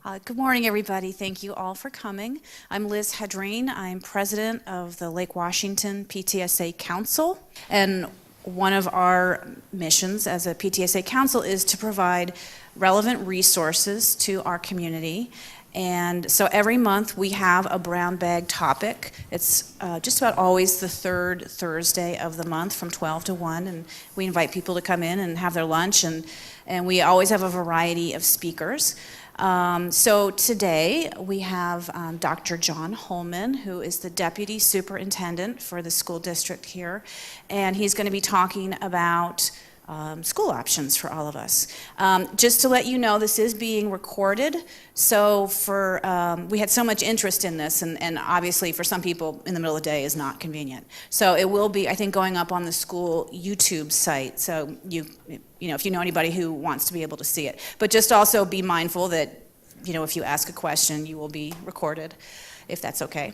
Good morning, everybody. Thank you all for coming. I'm Liz Hedreen. I'm president of the Lake Washington PTSA Council. And one of our missions as a PTSA Council is to provide relevant resources to our community. And so every month we have a brown bag topic. It's just about always the third Thursday of the month from 12 to 1. And we invite people to come in and have their lunch. And we always have a variety of speakers. So today we have Dr. Jon Holmen, who is the Deputy Superintendent for the school district here, and he's going to be talking about school options for all of us. Just to let you know, this is being recorded, so we had so much interest in this, and obviously for some people in the middle of the day is not convenient. So it will be, I think, going up on the school YouTube site, so if you know anybody who wants to be able to see it. But just also be mindful that, if you ask a question, you will be recorded, if that's okay.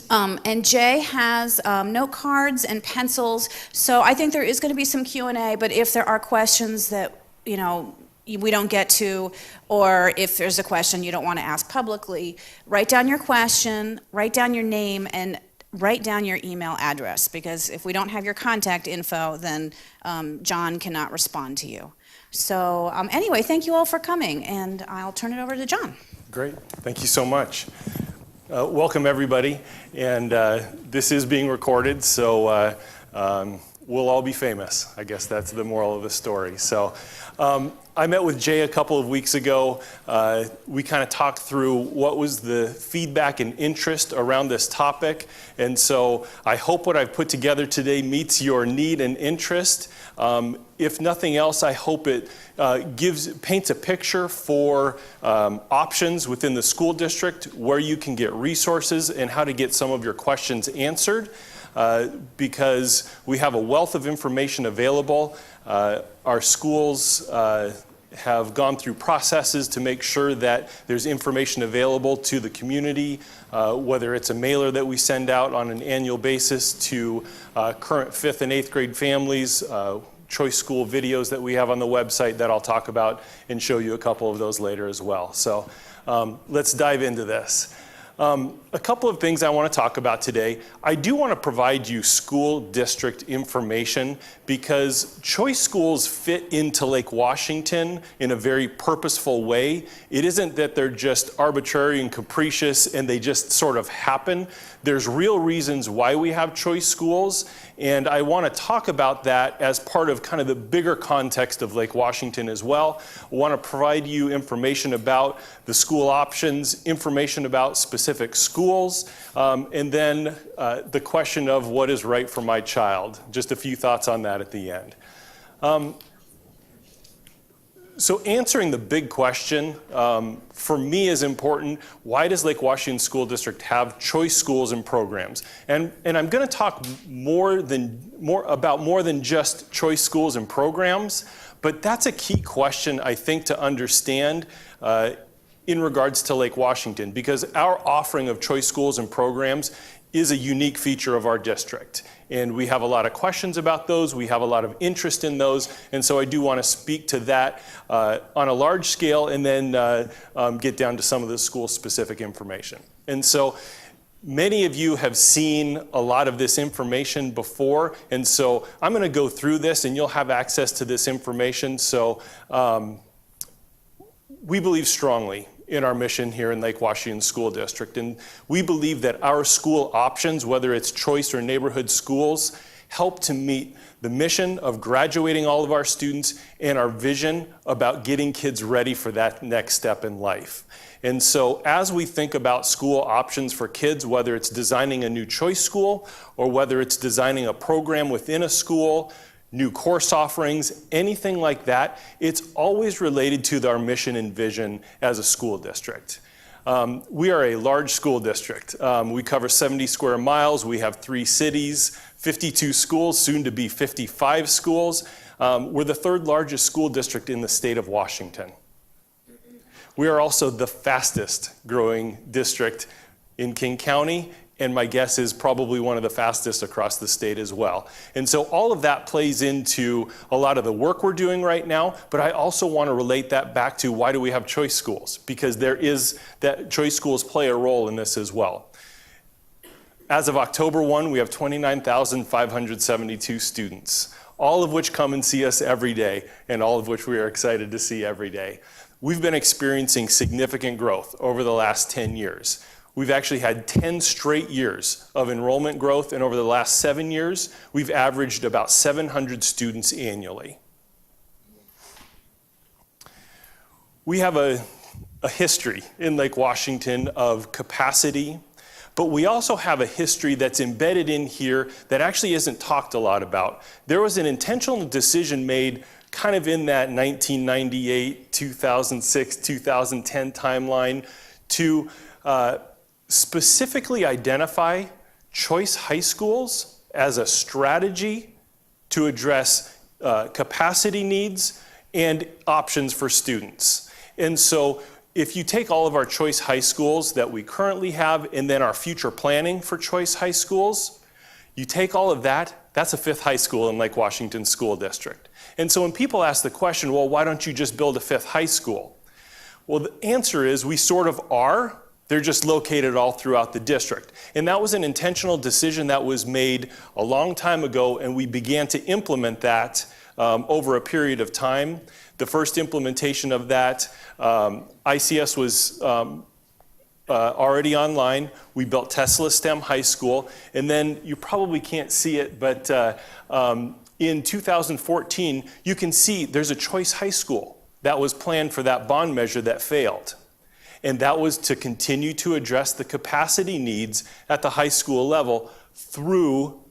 And Jay has note cards and pencils, so I think there is going to be some Q&A, but if there are questions that, we don't get to, or if there's a question you don't want to ask publicly, write down your question, write down your name, and write down your email address, because if we don't have your contact info, then John cannot respond to you. So anyway, thank you all for coming, and I'll turn it over to John. Great. Thank you so much. Welcome, everybody. And this is being recorded, so we'll all be famous. I guess that's the moral of the story. So I met with Jay a couple of weeks ago. We kind of talked through what was the feedback and interest around this topic. And so I hope what I've put together today meets your need and interest. If nothing else, I hope it paints a picture for options within the school district, where you can get resources and how to get some of your questions answered. Because we have a wealth of information available. Our schools have gone through processes to make sure that there's information available to the community, whether it's a mailer that we send out on an annual basis to current 5th and 8th grade families, choice school videos that we have on the website that I'll talk about and show you a couple of those later as well. So let's dive into this. A couple of things I want to talk about today. I do want to provide you school district information because choice schools fit into Lake Washington in a very purposeful way. It isn't that they're just arbitrary and capricious and they just sort of happen. There's real reasons why we have choice schools, and I want to talk about that as part of kind of the bigger context of Lake Washington as well. I want to provide you information about the school options, information about specific schools, and then the question of what is right for my child. Just a few thoughts on that at the end. So answering the big question, for me is important. Why does Lake Washington School District have choice schools and programs? And I'm going to talk more than just choice schools and programs, but that's a key question, I think, to understand in regards to Lake Washington, because our offering of choice schools and programs is a unique feature of our district. And we have a lot of questions about those. We have a lot of interest in those. And so I do want to speak to that on a large scale and then get down to some of the school-specific information. And so many of you have seen a lot of this information before. And so I'm going to go through this and you'll have access to this information. So we believe strongly in our mission here in Lake Washington School District. And we believe that our school options, whether it's choice or neighborhood schools, help to meet the mission of graduating all of our students and our vision about getting kids ready for that next step in life. And so as we think about school options for kids, whether it's designing a new choice school or whether it's designing a program within a school, new course offerings, anything like that, it's always related to our mission and vision as a school district. We are a large school district. We cover 70 square miles. We have 3 cities, 52 schools, soon to be 55 schools. We're the 3rd largest school district in the state of Washington. We are also the fastest growing district in King County and my guess is probably one of the fastest across the state as well. And so all of that plays into a lot of the work we're doing right now, but I also want to relate that back to why do we have choice schools? Because there is that choice schools play a role in this as well. As of October 1, we have 29,572 students, all of which come and see us every day, and all of which we are excited to see every day. We've been experiencing significant growth over the last 10 years. We've actually had 10 straight years of enrollment growth, and over the last 7 years, we've averaged about 700 students annually. We have a history in Lake Washington of capacity, but we also have a history that's embedded in here that actually isn't talked a lot about. There was an intentional decision made kind of in that 1998, 2006, 2010 timeline to specifically identify choice high schools as a strategy to address capacity needs and options for students. And so if you take all of our choice high schools that we currently have and then our future planning for choice high schools, you take all of that, that's a fifth high school in Lake Washington School District. And so when people ask the question, well, why don't you just build a fifth high school? Well, the answer is we sort of are. They're just located all throughout the district. And that was an intentional decision that was made a long time ago, and we began to implement that over a period of time. The first implementation of that, ICS was already online. We built Tesla STEM High School, and then you probably can't see it, but in 2014, you can see there's a choice high school that was planned for that bond measure that failed. And that was to continue to address the capacity needs at the high school level through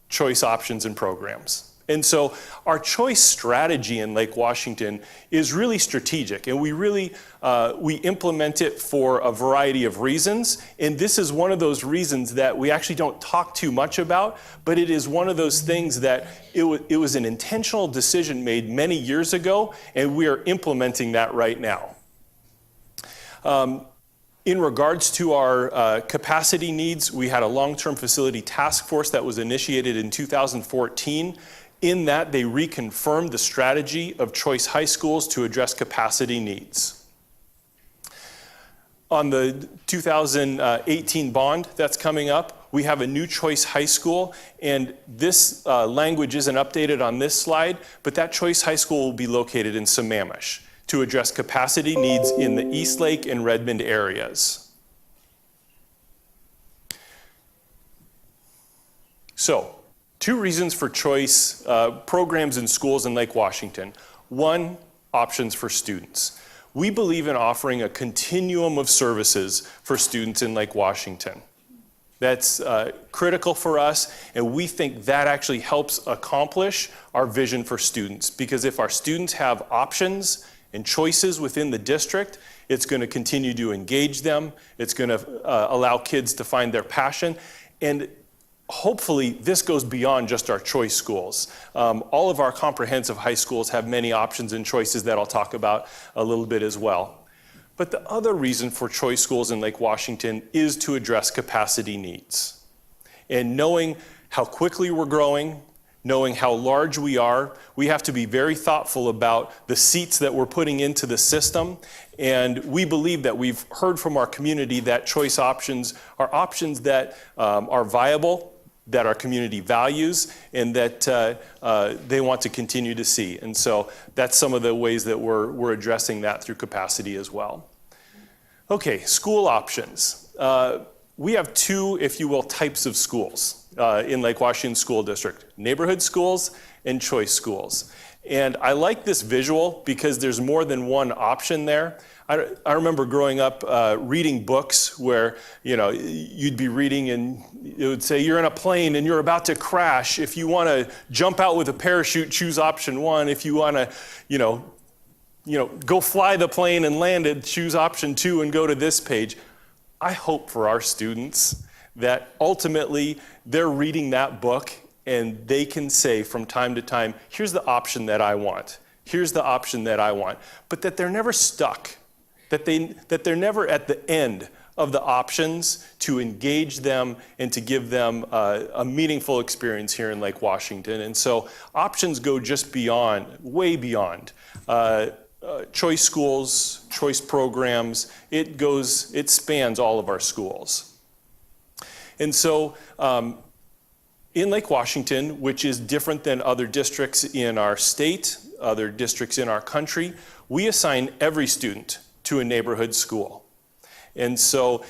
choice options and programs. And so our choice strategy in Lake Washington is really strategic, and we implement it for a variety of reasons. And this is one of those reasons that we actually don't talk too much about, but it is one of those things that it was an intentional decision made many years ago, and we are implementing that right now. In regards to our capacity needs, we had a long-term facility task force that was initiated in 2014. In that, they reconfirmed the strategy of choice high schools to address capacity needs. On the 2018 bond that's coming up, we have a new choice high school, and this language isn't updated on this slide, but that choice high school will be located in Sammamish to address capacity needs in the Eastlake and Redmond areas. So, 2 reasons for choice programs in schools in Lake Washington. 1, options for students. We believe in offering a continuum of services for students in Lake Washington. That's critical for us, and we think that actually helps accomplish our vision for students. Because if our students have options and choices within the district, it's going to continue to engage them. It's going to allow kids to find their passion. And hopefully, this goes beyond just our choice schools. All of our comprehensive high schools have many options and choices that I'll talk about a little bit as well. But the other reason for choice schools in Lake Washington is to address capacity needs. And knowing how quickly we're growing, knowing how large we are, we have to be very thoughtful about the seats that we're putting into the system. And we believe that we've heard from our community that choice options are options that are viable, that our community values, and that they want to continue to see. And so that's some of the ways that we're addressing that through capacity as well. Okay, school options. We have 2, if you will, types of schools in Lake Washington School District: neighborhood schools and choice schools. And I like this visual because there's more than one option there. I remember growing up reading books where, you'd be reading and it would say you're in a plane and you're about to crash. If you want to jump out with a parachute, choose option 1. If you want to, go fly the plane and land it, choose option 2 and go to this page. I hope for our students that ultimately they're reading that book and they can say from time to time, here's the option that I want. Here's the option that I want. But that they're never stuck that they're never at the end of the options to engage them and to give them a meaningful experience here in Lake Washington. And so options go just beyond, way beyond choice schools, choice programs. It spans all of our schools. And so in Lake Washington, which is different than other districts in our state, other districts in our country, we assign every student to a neighborhood school. And so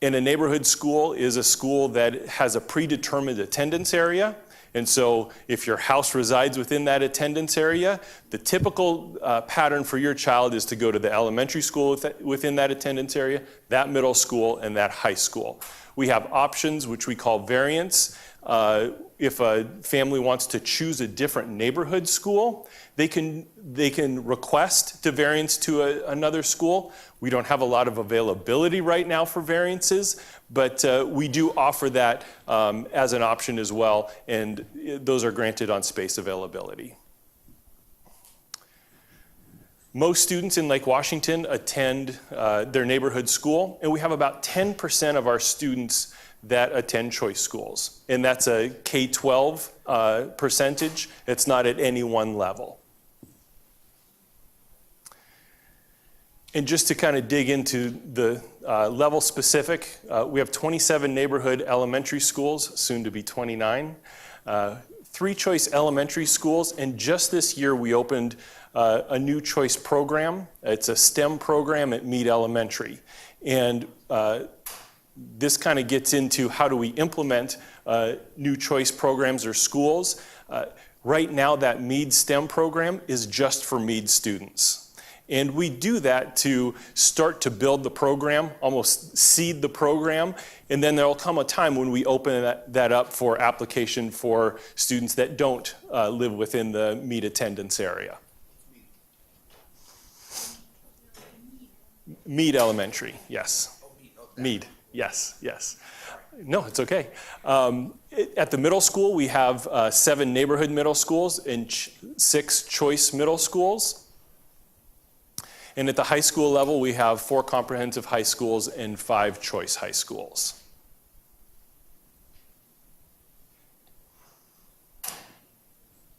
in a neighborhood school is a school that has a predetermined attendance area. And so if your house resides within that attendance area, the typical pattern for your child is to go to the elementary school within that attendance area, that middle school, and that high school. We have options, which we call variants. If a family wants to choose a different neighborhood school, they can request to variance to another school. We don't have a lot of availability right now for variances, but we do offer that as an option as well, and those are granted on space availability. Most students in Lake Washington attend their neighborhood school, and we have about 10% of our students that attend choice schools. And that's a K-12 percentage. It's not at any one level. And just to kind of dig into the level specific, we have 27 neighborhood elementary schools, soon to be 29, 3 choice elementary schools, and just this year we opened a new choice program. It's a STEM program at Meade Elementary. And this kind of gets into how do we implement new choice programs or schools. Right now, that Meade STEM program is just for Meade students. And we do that to start to build the program, almost seed the program, and then there'll come a time when we open that up for application for students that don't live within the Meade attendance area. Meade Elementary, yes. Meade. Yes, yes. No, it's okay. At the middle school, we have 7 neighborhood middle schools and 6 choice middle schools. And at the high school level, we have 4 comprehensive high schools and 5 choice high schools.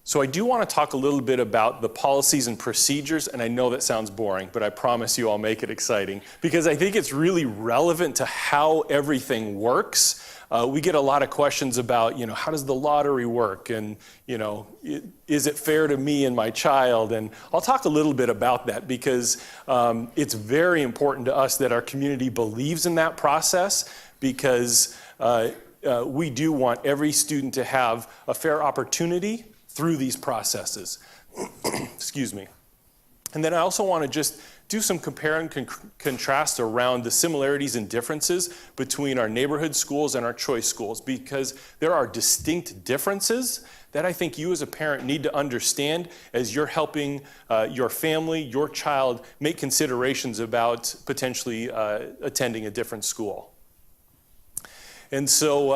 So I do want to talk a little bit about the policies and procedures, and I know that sounds boring, but I promise you I'll make it exciting, because I think it's really relevant to how everything works. We get a lot of questions about, how does the lottery work? And, is it fair to me and my child? And I'll talk a little bit about that, because it's very important to us that our community believes in that process, because we do want every student to have a fair opportunity through these processes. Excuse me. And then I also want to just do some compare and contrast around the similarities and differences between our neighborhood schools and our choice schools, because there are distinct differences that I think you as a parent need to understand as you're helping your family, your child, make considerations about potentially attending a different school. And so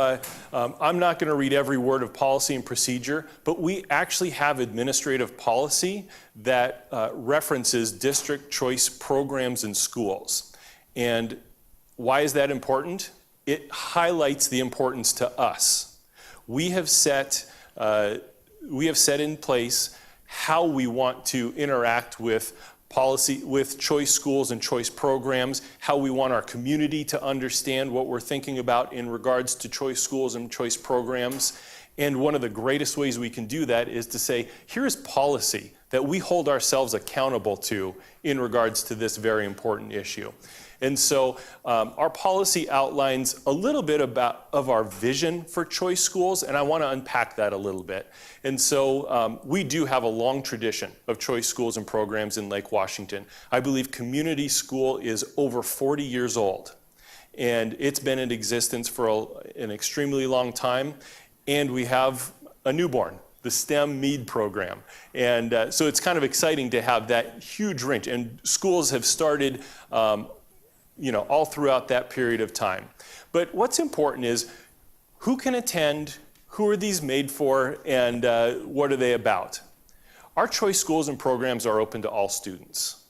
I'm not going to read every word of policy and procedure, but we actually have administrative policy that references district choice programs and schools. And why is that important? It highlights the importance to us. We have set in place how we want to interact with policy, with choice schools and choice programs, how we want our community to understand what we're thinking about in regards to choice schools and choice programs. And one of the greatest ways we can do that is to say, here's policy that we hold ourselves accountable to in regards to this very important issue. And so our policy outlines a little bit of our vision for choice schools, and I want to unpack that a little bit. And so we do have a long tradition of choice schools and programs in Lake Washington. I believe community school is over 40 years old, and it's been in existence for an extremely long time, and we have a newborn, the STEM Meade program. And so it's kind of exciting to have that huge range, and schools have started all throughout that period of time. But what's important is who can attend, who are these made for, and what are they about? Our choice schools and programs are open to all students.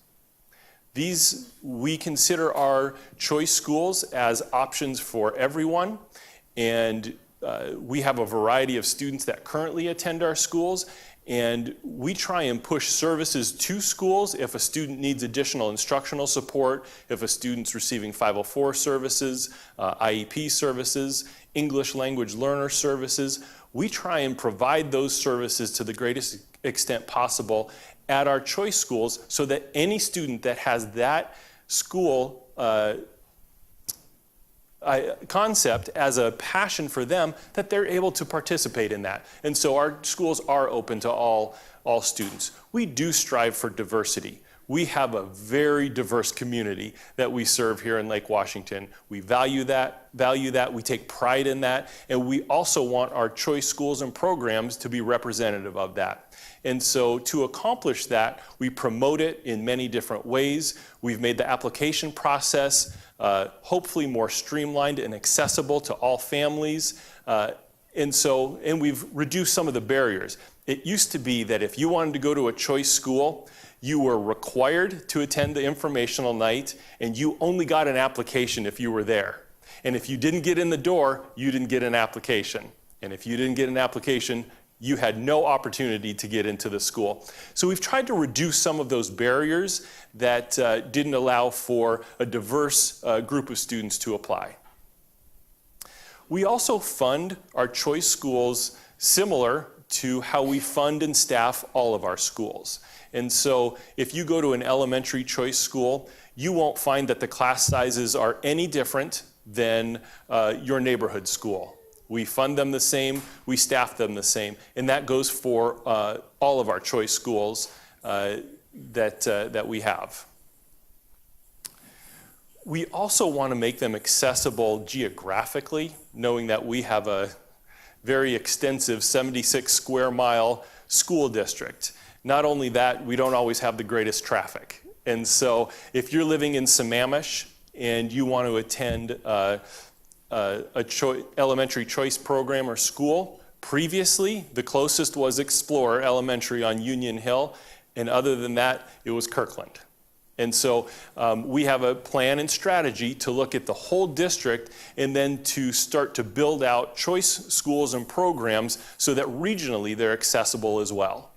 We consider our choice schools as options for everyone, and we have a variety of students that currently attend our schools, and we try and push services to schools if a student needs additional instructional support, if a student's receiving 504 services, IEP services, English language learner services. We try and provide those services to the greatest extent possible at our choice schools so that any student that has that school concept as a passion for them, that they're able to participate in that. And so our schools are open to all students. We do strive for diversity. We have a very diverse community that we serve here in Lake Washington. We value that, we take pride in that, and we also want our choice schools and programs to be representative of that. And so to accomplish that, we promote it in many different ways. We've made the application process hopefully more streamlined and accessible to all families. And we've reduced some of the barriers. It used to be that if you wanted to go to a choice school, you were required to attend the informational night, and you only got an application if you were there. And if you didn't get in the door, you didn't get an application. And if you didn't get an application, you had no opportunity to get into the school. So we've tried to reduce some of those barriers that didn't allow for a diverse group of students to apply. We also fund our choice schools similar to how we fund and staff all of our schools. And so if you go to an elementary choice school, you won't find that the class sizes are any different than your neighborhood school. We fund them the same, we staff them the same, and that goes for all of our choice schools that we have. We also want to make them accessible geographically, knowing that we have a very extensive 76 square mile school district. Not only that, we don't always have the greatest traffic. And so if you're living in Sammamish and you want to attend elementary choice program or school, previously the closest was Explorer Elementary on Union Hill, and other than that, it was Kirkland. And so we have a plan and strategy to look at the whole district and then to start to build out choice schools and programs so that regionally they're accessible as well.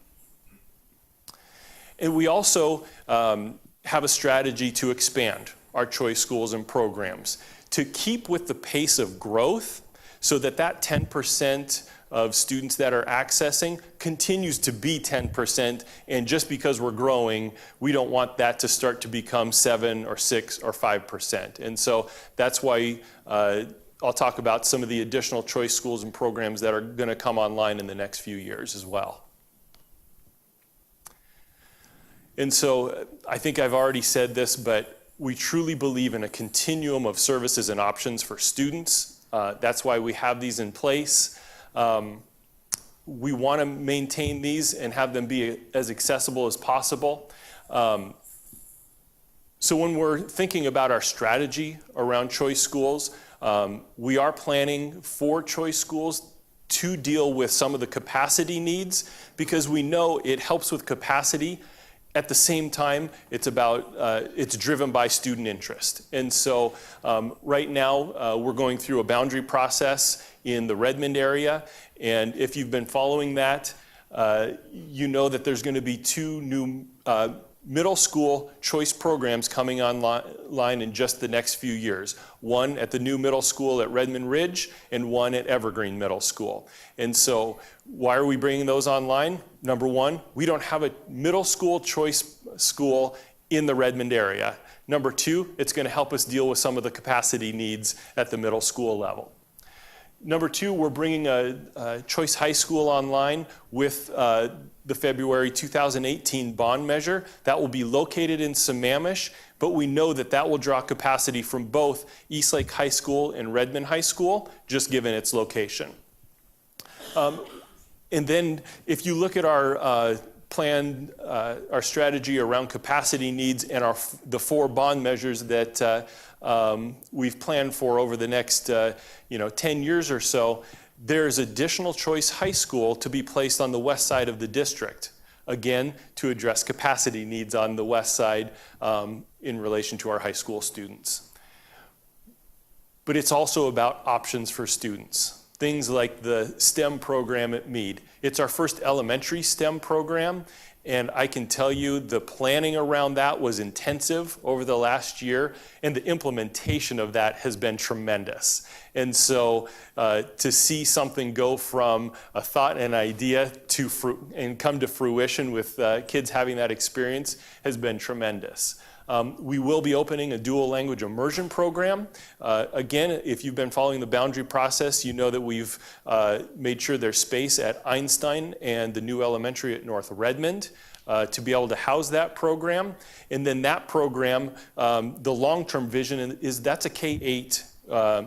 And we also have a strategy to expand our choice schools and programs to keep with the pace of growth so that 10% of students that are accessing continues to be 10%, and just because we're growing, we don't want that to start to become 7 or 6 or 5%. And so that's why I'll talk about some of the additional choice schools and programs that are going to come online in the next few years as well. And so I think I've already said this, but we truly believe in a continuum of services and options for students. That's why we have these in place. We want to maintain these and have them be as accessible as possible. So when we're thinking about our strategy around choice schools, we are planning for choice schools to deal with some of the capacity needs, because we know it helps with capacity. At the same time, it's driven by student interest. And so right now, we're going through a boundary process in the Redmond area. And if you've been following that, you know that there's going to be 2 new middle school choice programs coming online in just the next few years. One at the new middle school at Redmond Ridge and one at Evergreen Middle School. And so why are we bringing those online? Number one, we don't have a middle school choice school in the Redmond area. Number two, it's going to help us deal with some of the capacity needs at the middle school level. Number two, we're bringing a choice high school online with the February 2018 bond measure. That will be located in Sammamish, but we know that that will draw capacity from both Eastlake High School and Redmond High School, just given its location. And then if you look at our plan, our strategy around capacity needs and the 4 bond measures that we've planned for over the next 10 years or so, there's additional choice high school to be placed on the west side of the district. again, to address capacity needs on the west side in relation to our high school students. But it's also about options for students. Things like the STEM program at Meade. It's our first elementary STEM program, and I can tell you the planning around that was intensive over the last year, and the implementation of that has been tremendous. And so to see something go from a thought and idea and come to fruition with kids having that experience has been tremendous. We will be opening a dual language immersion program. Again, if you've been following the boundary process, you know that we've made sure there's space at Einstein and the new elementary at North Redmond to be able to house that program. And then that program, the long-term vision is that's a K-8,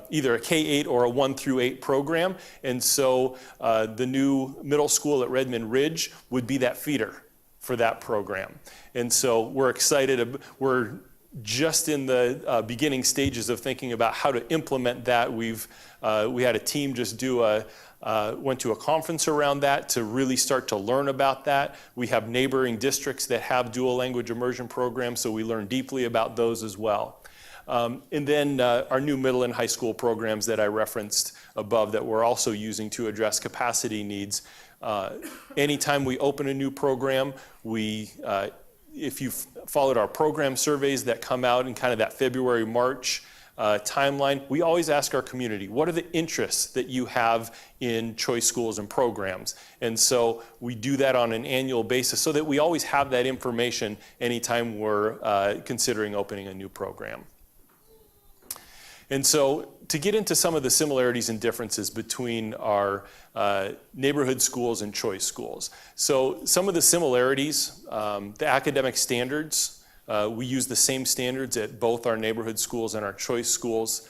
either a K-8 or a 1 through 8 program. And so the new middle school at Redmond Ridge would be that feeder for that program. And so we're excited. We're just in the beginning stages of thinking about how to implement that. We had a team just went to a conference around that to really start to learn about that. We have neighboring districts that have dual language immersion programs, so we learn deeply about those as well. And then our new middle and high school programs that I referenced above that we're also using to address capacity needs. Anytime we open a new program, if you've followed our program surveys that come out in kind of that February, March timeline, we always ask our community, what are the interests that you have in choice schools and programs? And so we do that on an annual basis so that we always have that information anytime we're considering opening a new program. And so to get into some of the similarities and differences between our neighborhood schools and choice schools. So some of the similarities, the academic standards, we use the same standards at both our neighborhood schools and our choice schools.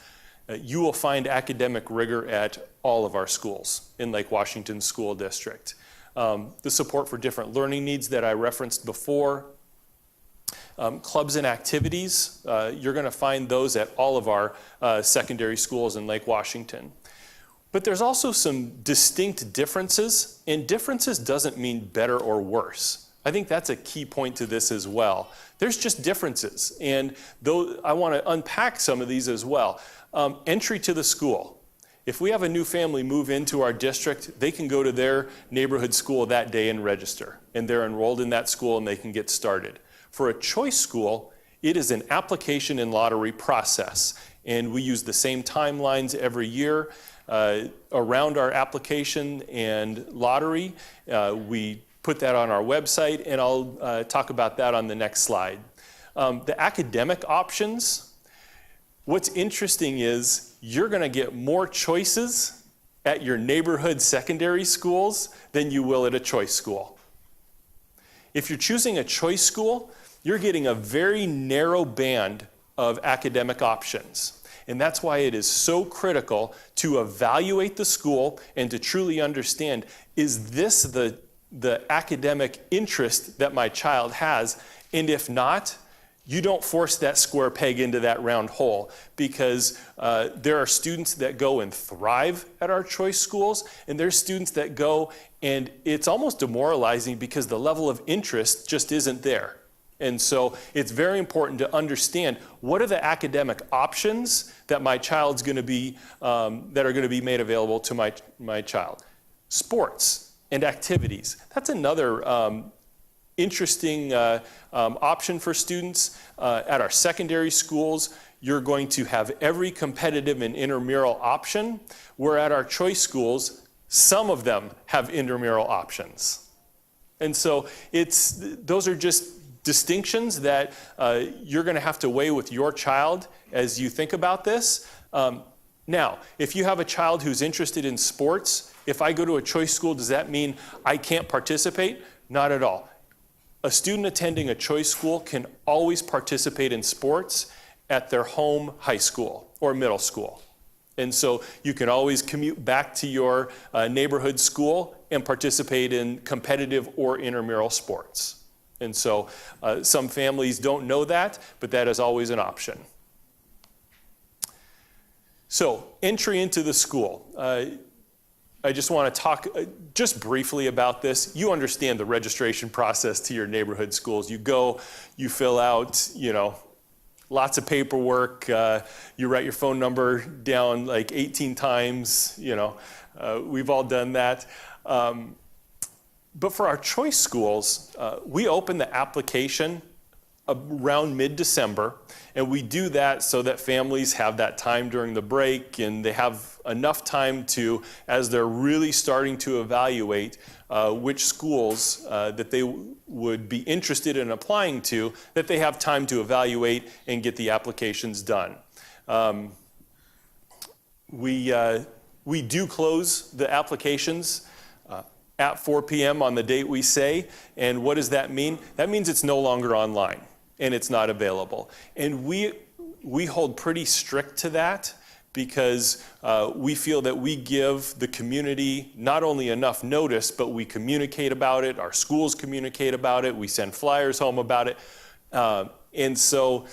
You will find academic rigor at all of our schools in Lake Washington School District. The support for different learning needs that I referenced before. Clubs and activities, you're going to find those at all of our secondary schools in Lake Washington. But there's also some distinct differences, and differences doesn't mean better or worse. I think that's a key point to this as well. There's just differences, and I want to unpack some of these as well. Entry to the school. If we have a new family move into our district, they can go to their neighborhood school that day and register, and they're enrolled in that school and they can get started. For a choice school, it is an application and lottery process, and we use the same timelines every year around our application and lottery. We put that on our website, and I'll talk about that on the next slide. The academic options, what's interesting is you're going to get more choices at your neighborhood secondary schools than you will at a choice school. If you're choosing a choice school, you're getting a very narrow band of academic options. And that's why it is so critical to evaluate the school and to truly understand, is this the academic interest that my child has? And if not, you don't force that square peg into that round hole, because there are students that go and thrive at our choice schools, and there's students that go and it's almost demoralizing because the level of interest just isn't there. And so it's very important to understand what are the academic options that my child's going to be, that are going to be made available to my child. Sports and activities. That's another interesting option for students. At our secondary schools, you're going to have every competitive and intramural option, where at our choice schools, some of them have intramural options. And so those are just distinctions that you're going to have to weigh with your child as you think about this. Now, if you have a child who's interested in sports, if I go to a choice school, does that mean I can't participate? Not at all. A student attending a choice school can always participate in sports at their home high school or middle school. And so you can always commute back to your neighborhood school and participate in competitive or intramural sports. And so some families don't know that, but that is always an option. So entry into the school. I just want to talk just briefly about this. You understand the registration process to your neighborhood schools. You go, you fill out, lots of paperwork. You write your phone number down like 18 times. We've all done that. But for our choice schools, we open the application around mid-December, and we do that so that families have that time during the break, and they have enough time to, as they're really starting to evaluate which schools that they would be interested in applying to, that they have time to evaluate and get the applications done. We do close the applications at 4 p.m. on the date we say, and what does that mean? That means it's no longer online and it's not available. And we hold pretty strict to that because we feel that we give the community not only enough notice, but we communicate about it, our schools communicate about it, we send flyers home about it. And so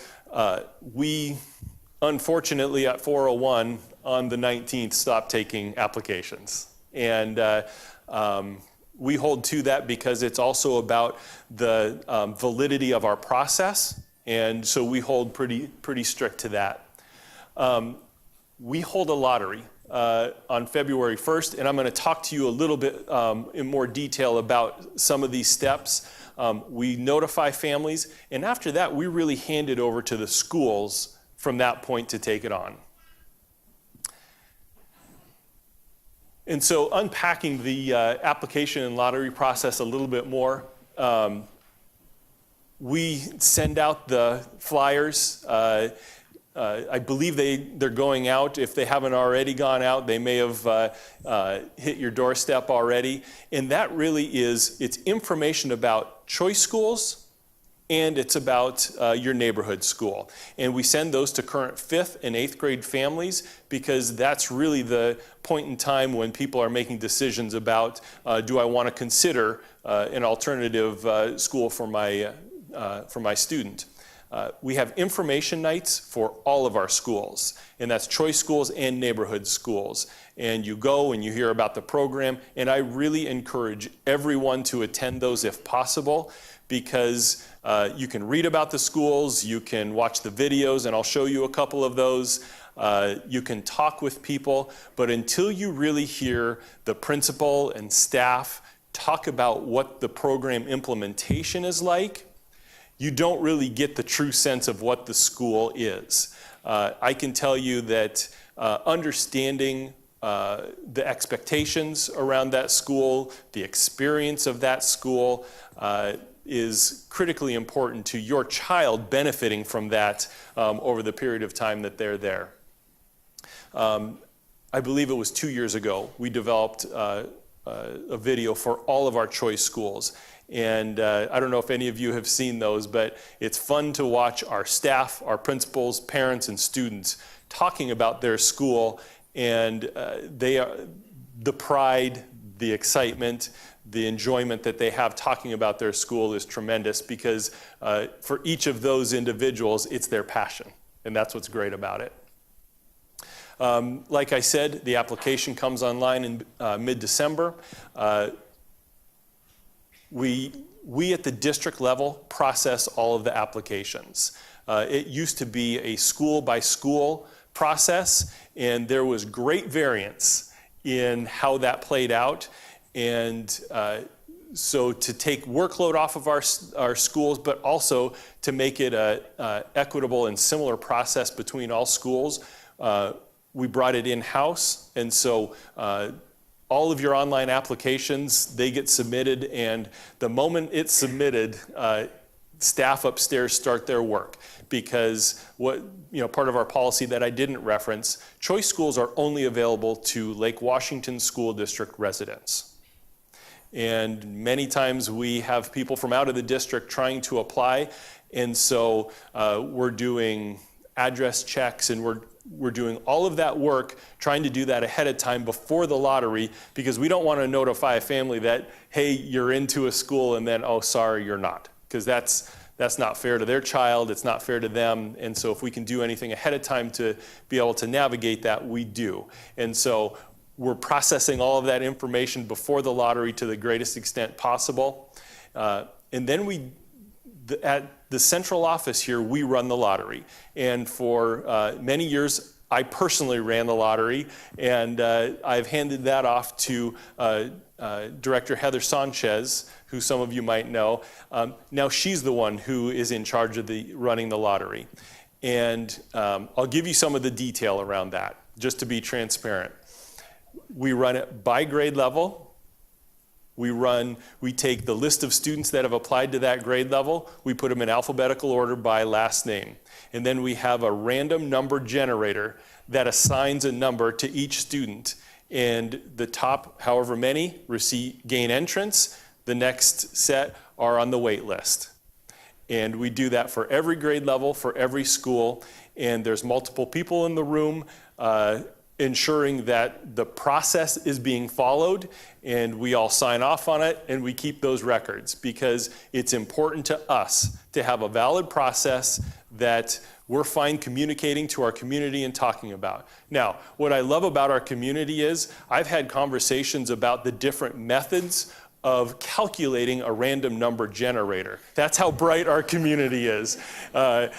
we, unfortunately, at 4:01 on the 19th, stopped taking applications. And we hold to that because it's also about the validity of our process, and so we hold pretty strict to that. We hold a lottery on February 1st, and I'm going to talk to you a little bit in more detail about some of these steps. We notify families, and after that, we really hand it over to the schools from that point to take it on. And so unpacking the application and lottery process a little bit more, we send out the flyers. I believe they're going out. If they haven't already gone out, they may have hit your doorstep already. And that really it's information about choice schools, and it's about your neighborhood school. And we send those to current 5th and 8th grade families because that's really the point in time when people are making decisions about, do I want to consider an alternative school for my student. We have information nights for all of our schools, and that's choice schools and neighborhood schools. And you go and you hear about the program, and I really encourage everyone to attend those if possible, because you can read about the schools, you can watch the videos, and I'll show you a couple of those. You can talk with people, but until you really hear the principal and staff talk about what the program implementation is like, you don't really get the true sense of what the school is. I can tell you that understanding the expectations around that school, the experience of that school, is critically important to your child benefiting from that over the period of time that they're there. I believe it was 2 years ago, we developed a video for all of our choice schools. And I don't know if any of you have seen those, but it's fun to watch our staff, our principals, parents, and students talking about their school, and the pride, the excitement, the enjoyment that they have talking about their school is tremendous because for each of those individuals, it's their passion, and that's what's great about it. Like I said, the application comes online in mid-December. We at the district level process all of the applications. It used to be a school-by-school process, and there was great variance in how that played out. And so to take workload off of our schools, but also to make it a equitable and similar process between all schools, we brought it in-house. And so all of your online applications, they get submitted, and the moment it's submitted, staff upstairs start their work, because part of our policy that I didn't reference, choice schools are only available to Lake Washington School District residents. And many times we have people from out of the district trying to apply, and so we're doing address checks, and we're doing all of that work, trying to do that ahead of time before the lottery, because we don't want to notify a family that, hey, you're into a school, and then, oh, sorry, you're not. Because that's not fair to their child, it's not fair to them, and so if we can do anything ahead of time to be able to navigate that, we do. And so We're processing all of that information before the lottery to the greatest extent possible. And then at the central office here, we run the lottery. And for many years, I personally ran the lottery, and I've handed that off to Director Heather Sanchez, who some of you might know. Now she's the one who is in charge of running the lottery. And I'll give you some of the detail around that, just to be transparent. We run it by grade level. We take the list of students that have applied to that grade level, we put them in alphabetical order by last name. And then we have a random number generator that assigns a number to each student. And the top, however many, gain entrance. The next set are on the wait list. And we do that for every grade level, for every school. And there's multiple people in the room ensuring that the process is being followed, and we all sign off on it, and we keep those records because it's important to us to have a valid process that we're fine communicating to our community and talking about. Now, what I love about our community is I've had conversations about the different methods of calculating a random number generator. That's how bright our community is. I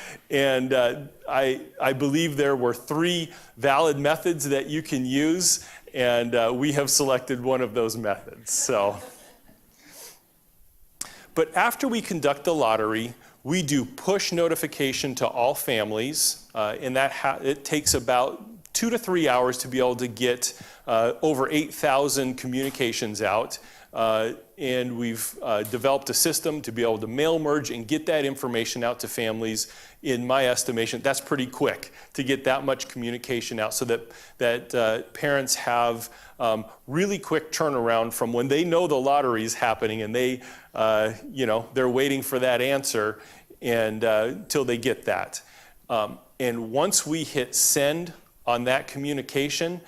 believe there were 3 valid methods that you can use, and we have selected one of those methods. But after we conduct the lottery, we do push notification to all families, and it takes about 2 to 3 hours to be able to get over 8,000 communications out. And we've developed a system to be able to mail merge and get that information out to families. In my estimation, that's pretty quick to get that much communication out so that parents have really quick turnaround from when they know the lottery is happening and they're waiting for that answer and till they get that. And once we hit send on that communication,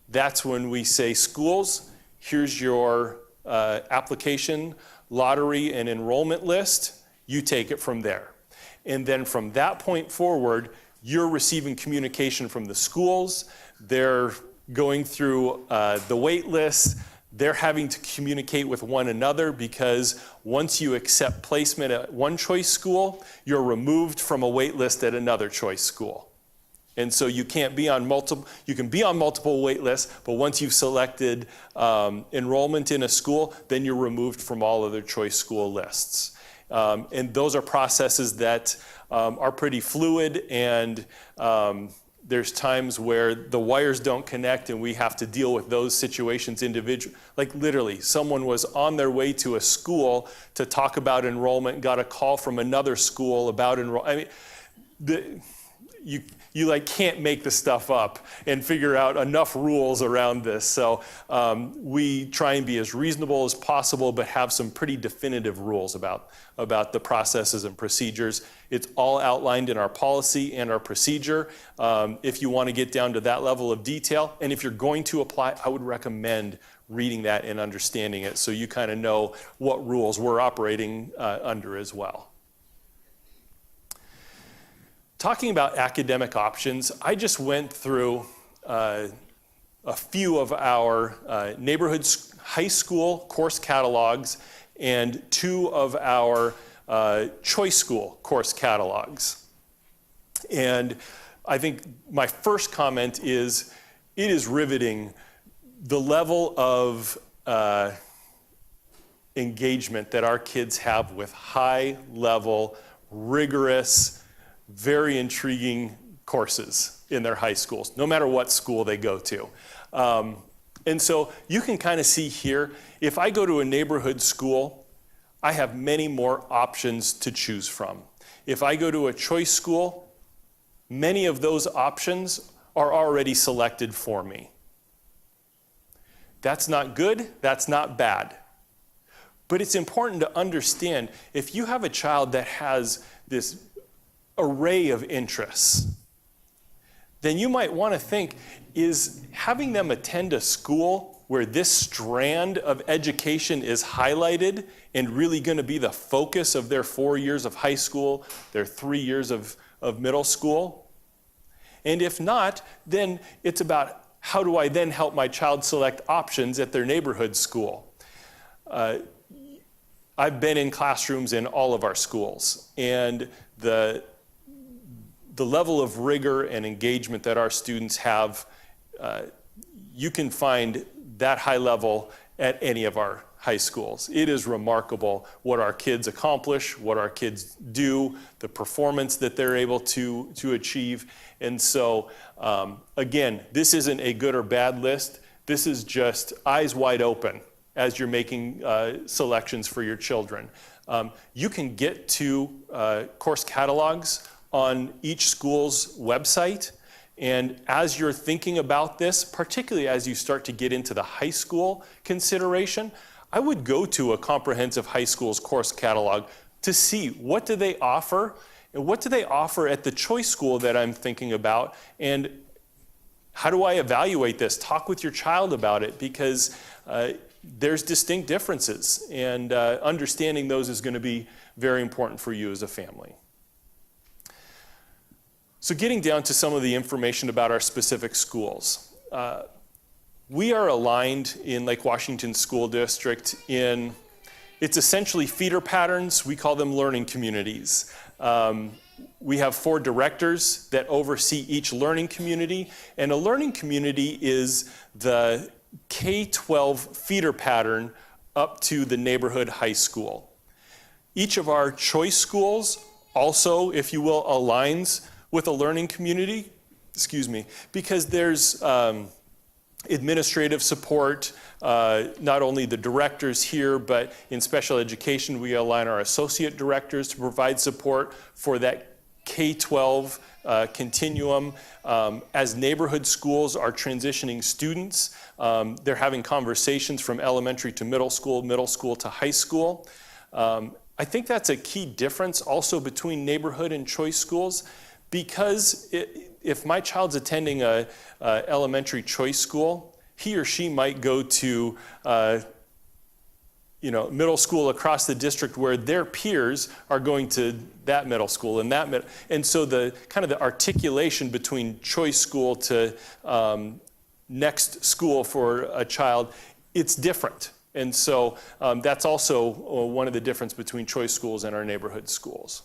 that's when we say, schools, here's your application, lottery, and enrollment list. You take it from there. And then from that point forward, you're receiving communication from the schools. They're going through the wait list. They're having to communicate with one another because once you accept placement at one choice school, you're removed from a wait list at another choice school. And so you can be on multiple wait lists, but once you've selected enrollment in a school, then you're removed from all other choice school lists. And those are processes that are pretty fluid, and there's times where the wires don't connect and we have to deal with those situations individually. Like literally, someone was on their way to a school to talk about enrollment, got a call from another school about enrollment. I mean, you like can't make the stuff up and figure out enough rules around this. So we try and be as reasonable as possible, but have some pretty definitive rules about the processes and procedures. It's all outlined in our policy and our procedure. If you want to get down to that level of detail, and if you're going to apply, I would recommend reading that and understanding it so you kind of know what rules we're operating under as well. Talking about academic options, I just went through a few of our neighborhood high school course catalogs and 2 of our choice school course catalogs. And I think my first comment is, it is riveting the level of engagement that our kids have with high-level, rigorous, very intriguing courses in their high schools, no matter what school they go to. And so you can kind of see here, if I go to a neighborhood school, I have many more options to choose from. If I go to a choice school, many of those options are already selected for me. That's not good, that's not bad. But it's important to understand, if you have a child that has this array of interests, then you might want to think, is having them attend a school where this strand of education is highlighted and really going to be the focus of their 4 years of high school, their 3 years of middle school? And if not, then it's about how do I then help my child select options at their neighborhood school? I've been in classrooms in all of our schools, and the level of rigor and engagement that our students have, you can find that high level at any of our high schools. It is remarkable what our kids accomplish, what our kids do, the performance that they're able to achieve. And so, again, this isn't a good or bad list. This is just eyes wide open as you're making selections for your children. You can get to course catalogs on each school's website. And as you're thinking about this, particularly as you start to get into the high school consideration, I would go to a comprehensive high school's course catalog to see what do they offer, and what do they offer at the choice school that I'm thinking about, and how do I evaluate this? Talk with your child about it, because there's distinct differences, and understanding those is going to be very important for you as a family. So getting down to some of the information about our specific schools. We are aligned in Lake Washington School District in, it's essentially feeder patterns. We call them learning communities. We have 4 directors that oversee each learning community, and a learning community is the K-12 feeder pattern up to the neighborhood high school. Each of our choice schools also, if you will, aligns with a learning community, because there's administrative support, not only the directors here, but in special education, we align our associate directors to provide support for that K-12 continuum. As neighborhood schools are transitioning students, they're having conversations from elementary to middle school to high school. I think that's a key difference also between neighborhood and choice schools, because if my child's attending a elementary choice school, he or she might go to middle school across the district where their peers are going to that middle school and that and so the kind of the articulation between choice school to next school for a child, it's different. And so that's also one of the differences between choice schools and our neighborhood schools.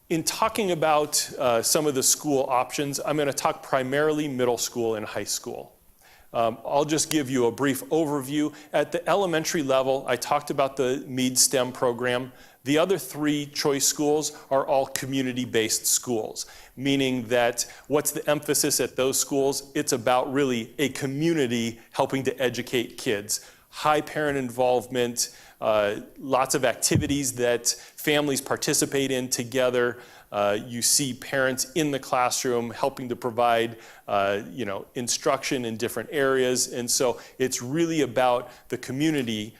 In talking about some of the school options, I'm going to talk primarily middle school and high school. I'll just give you a brief overview. At the elementary level, I talked about the Meade STEM program. The other 3 choice schools are all community-based schools, meaning that what's the emphasis at those schools? It's about really a community helping to educate kids. High parent involvement, lots of activities that families participate in together. You see parents in the classroom helping to provide instruction in different areas. And so it's really about the community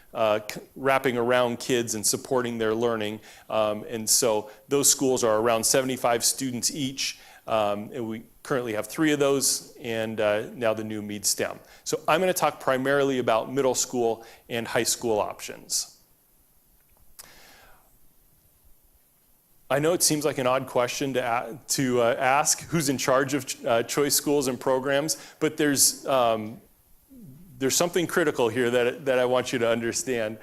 wrapping around kids and supporting their learning. And so those schools are around 75 students each. And we currently have 3 of those, and now the new Meade STEM. So I'm going to talk primarily about middle school and high school options. I know it seems like an odd question to ask, who's in charge of choice schools and programs, but there's something critical here that I want you to understand.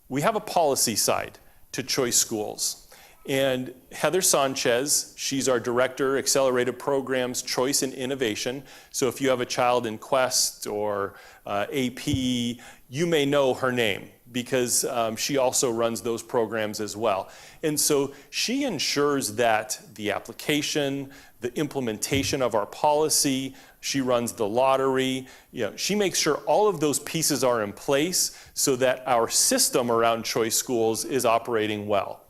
We have a policy side to choice schools. And Heather Sanchez, she's our director, Accelerated Programs, Choice and Innovation. So if you have a child in Quest or AP, you may know her name, because she also runs those programs as well. And so she ensures that the application, the implementation of our policy, she runs the lottery, she makes sure all of those pieces are in place so that our system around choice schools is operating well.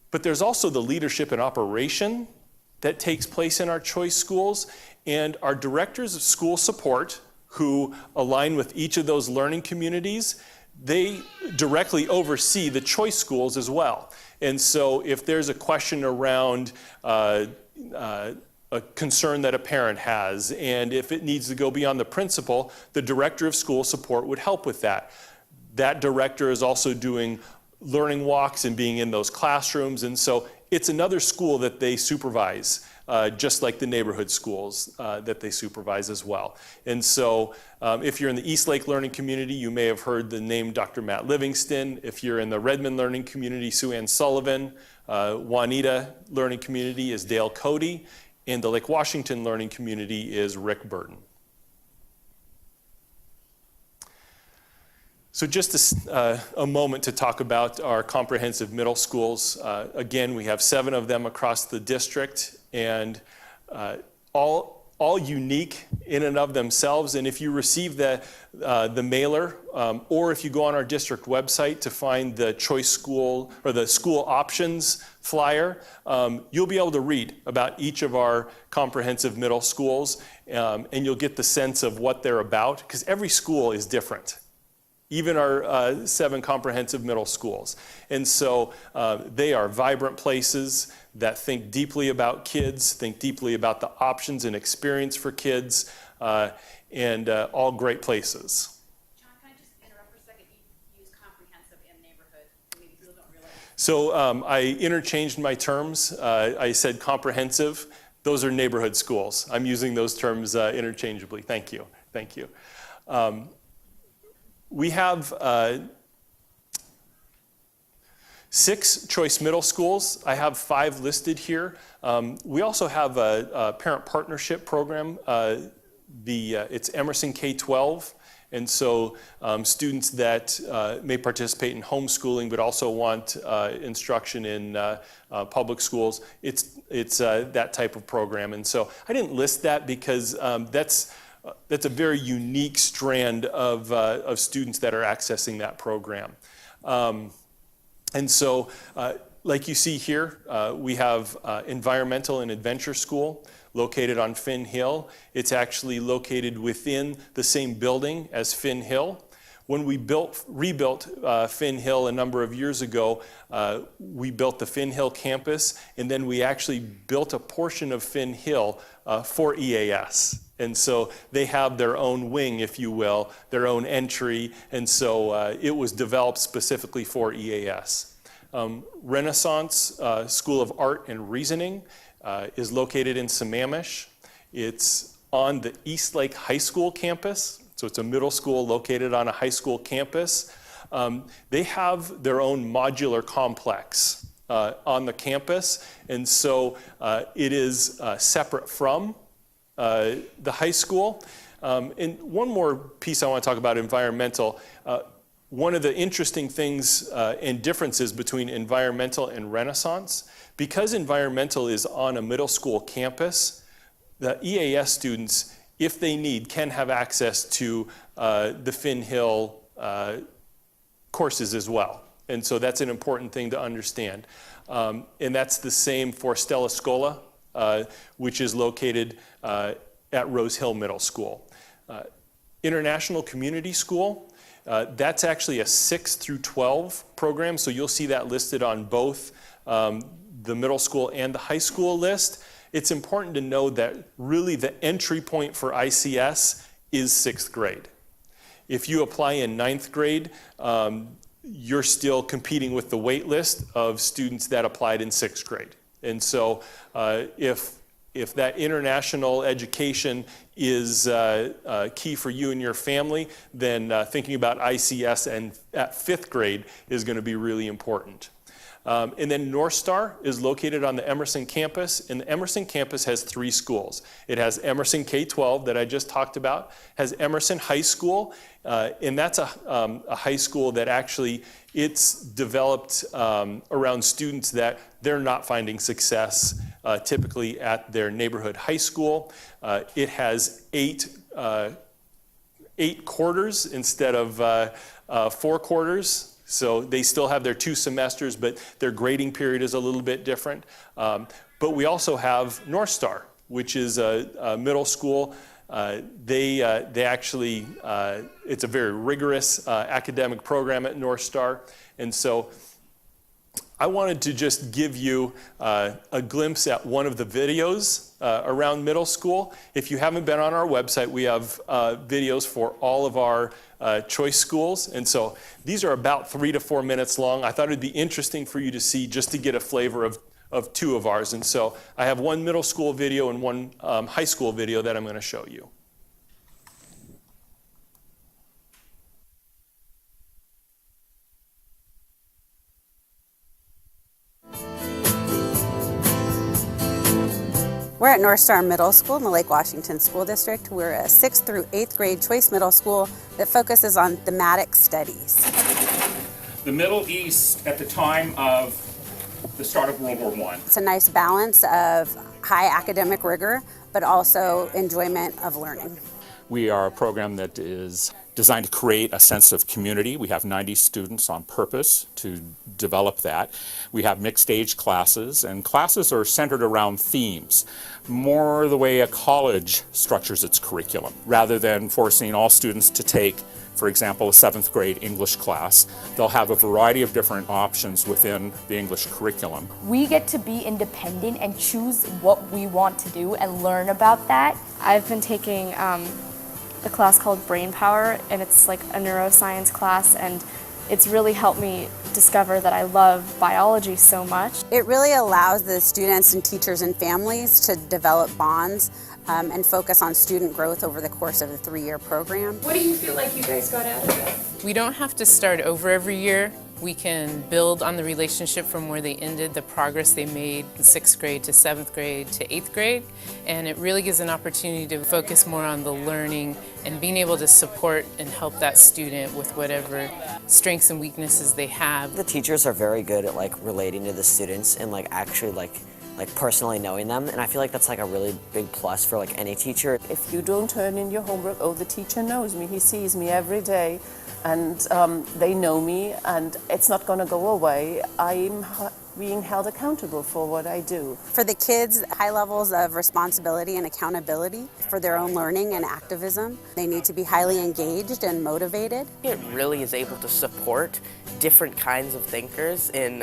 But there's also the leadership and operation that takes place in our choice schools, and our directors of school support, who align with each of those learning communities, they directly oversee the choice schools as well. And so if there's a question around a concern that a parent has, and if it needs to go beyond the principal, the director of school support would help with that. That director is also doing learning walks and being in those classrooms. And so it's another school that they supervise, just like the neighborhood schools that they supervise as well. And so if you're in the East Lake Learning Community, you may have heard the name Dr. Matt Livingston. If you're in the Redmond Learning Community, Sue Ann Sullivan. Juanita Learning Community is Dale Cody. And the Lake Washington Learning Community is Rick Burton. So just a moment to talk about our comprehensive middle schools. Again, we have 7 of them across the district, and all unique in and of themselves. And if you receive the mailer, or if you go on our district website to find the choice school or the school options flyer, you'll be able to read about each of our comprehensive middle schools, and you'll get the sense of what they're about, because every school is different. Even our 7 comprehensive middle schools. And so they are vibrant places that think deeply about kids, think deeply about the options and experience for kids, and all great places. John, can I just interrupt for a second? You use comprehensive and neighborhood. Maybe people don't realize. So I interchanged my terms. I said comprehensive. Those are neighborhood schools. I'm using those terms interchangeably. Thank you. Thank you. We have 6 choice middle schools. I have 5 listed here. We also have a parent partnership program. It's Emerson K-12. And so students that may participate in homeschooling but also want instruction in public schools, it's that type of program. And so I didn't list that because that's a very unique strand of students that are accessing that program. And so, like you see here, we have Environmental and Adventure School located on Finn Hill. It's actually located within the same building as Finn Hill. When we rebuilt Finn Hill a number of years ago, we built the Finn Hill campus, and then we actually built a portion of Finn Hill for EAS. And so they have their own wing, if you will, their own entry, and so it was developed specifically for EAS. Renaissance School of Art and Reasoning is located in Sammamish. It's on the East Lake High School campus, so it's a middle school located on a high school campus. They have their own modular complex on the campus, and so it is separate from the high school. And one more piece I want to talk about environmental. One of the interesting things and differences between environmental and Renaissance, because environmental is on a middle school campus, the EAS students, if they need, can have access to the Finn Hill courses as well. And so that's an important thing to understand. And that's the same for Stella Scola, which is located at Rose Hill Middle School. International Community School, that's actually a 6 through 12 program, so you'll see that listed on both the middle school and the high school list. It's important to know that really the entry point for ICS is 6th grade. If you apply in 9th grade, you're still competing with the wait list of students that applied in 6th grade. And so if that international education is key for you and your family, then thinking about ICS and at 5th grade is going to be really important. And then North Star is located on the Emerson campus, and the Emerson campus has 3 schools. It has Emerson K-12 that I just talked about, has Emerson High School, and that's a high school that actually it's developed around students that they're not finding success typically at their neighborhood high school. It has 8 quarters instead of 4 quarters. So they still have their 2 semesters, but their grading period is a little bit different. But we also have North Star, which is a middle school. They actually, it's a very rigorous academic program at North Star. And so I wanted to just give you a glimpse at one of the videos around middle school. If you haven't been on our website, we have videos for all of our choice schools. And so these are about 3 to 4 minutes long. I thought it'd be interesting for you to see just to get a flavor of two of ours. And so I have one middle school video and one high school video that I'm going to show you. We're at North Star Middle School in the Lake Washington School District. We're a 6th through 8th grade choice middle school that focuses on thematic studies. The Middle East at the time of the start of World War I. It's a nice balance of high academic rigor, but also enjoyment of learning. We are a program that is designed to create a sense of community. We have 90 students on purpose to develop that. We have mixed age classes, and classes are centered around themes, more the way a college structures its curriculum, rather than forcing all students to take, for example, a 7th grade English class. They'll have a variety of different options within the English curriculum. We get to be independent and choose what we want to do and learn about that. I've been taking a class called Brain Power, and it's like a neuroscience class, and it's really helped me discover that I love biology so much. It really allows the students and teachers and families to develop bonds and focus on student growth over the course of a 3-year program. What do you feel like you guys got out of it? We don't have to start over every year. We can build on the relationship from where they ended, the progress they made in 6th grade to 7th grade to 8th grade, and it really gives an opportunity to focus more on the learning and being able to support and help that student with whatever strengths and weaknesses they have. The teachers are very good at relating to the students and actually personally knowing them, and I feel like that's a really big plus for any teacher. If you don't turn in your homework, oh, the teacher knows me, he sees me every day, and they know me, and it's not going to go away. I'm being held accountable for what I do. For the kids, high levels of responsibility and accountability for their own learning and activism. They need to be highly engaged and motivated. It really is able to support different kinds of thinkers in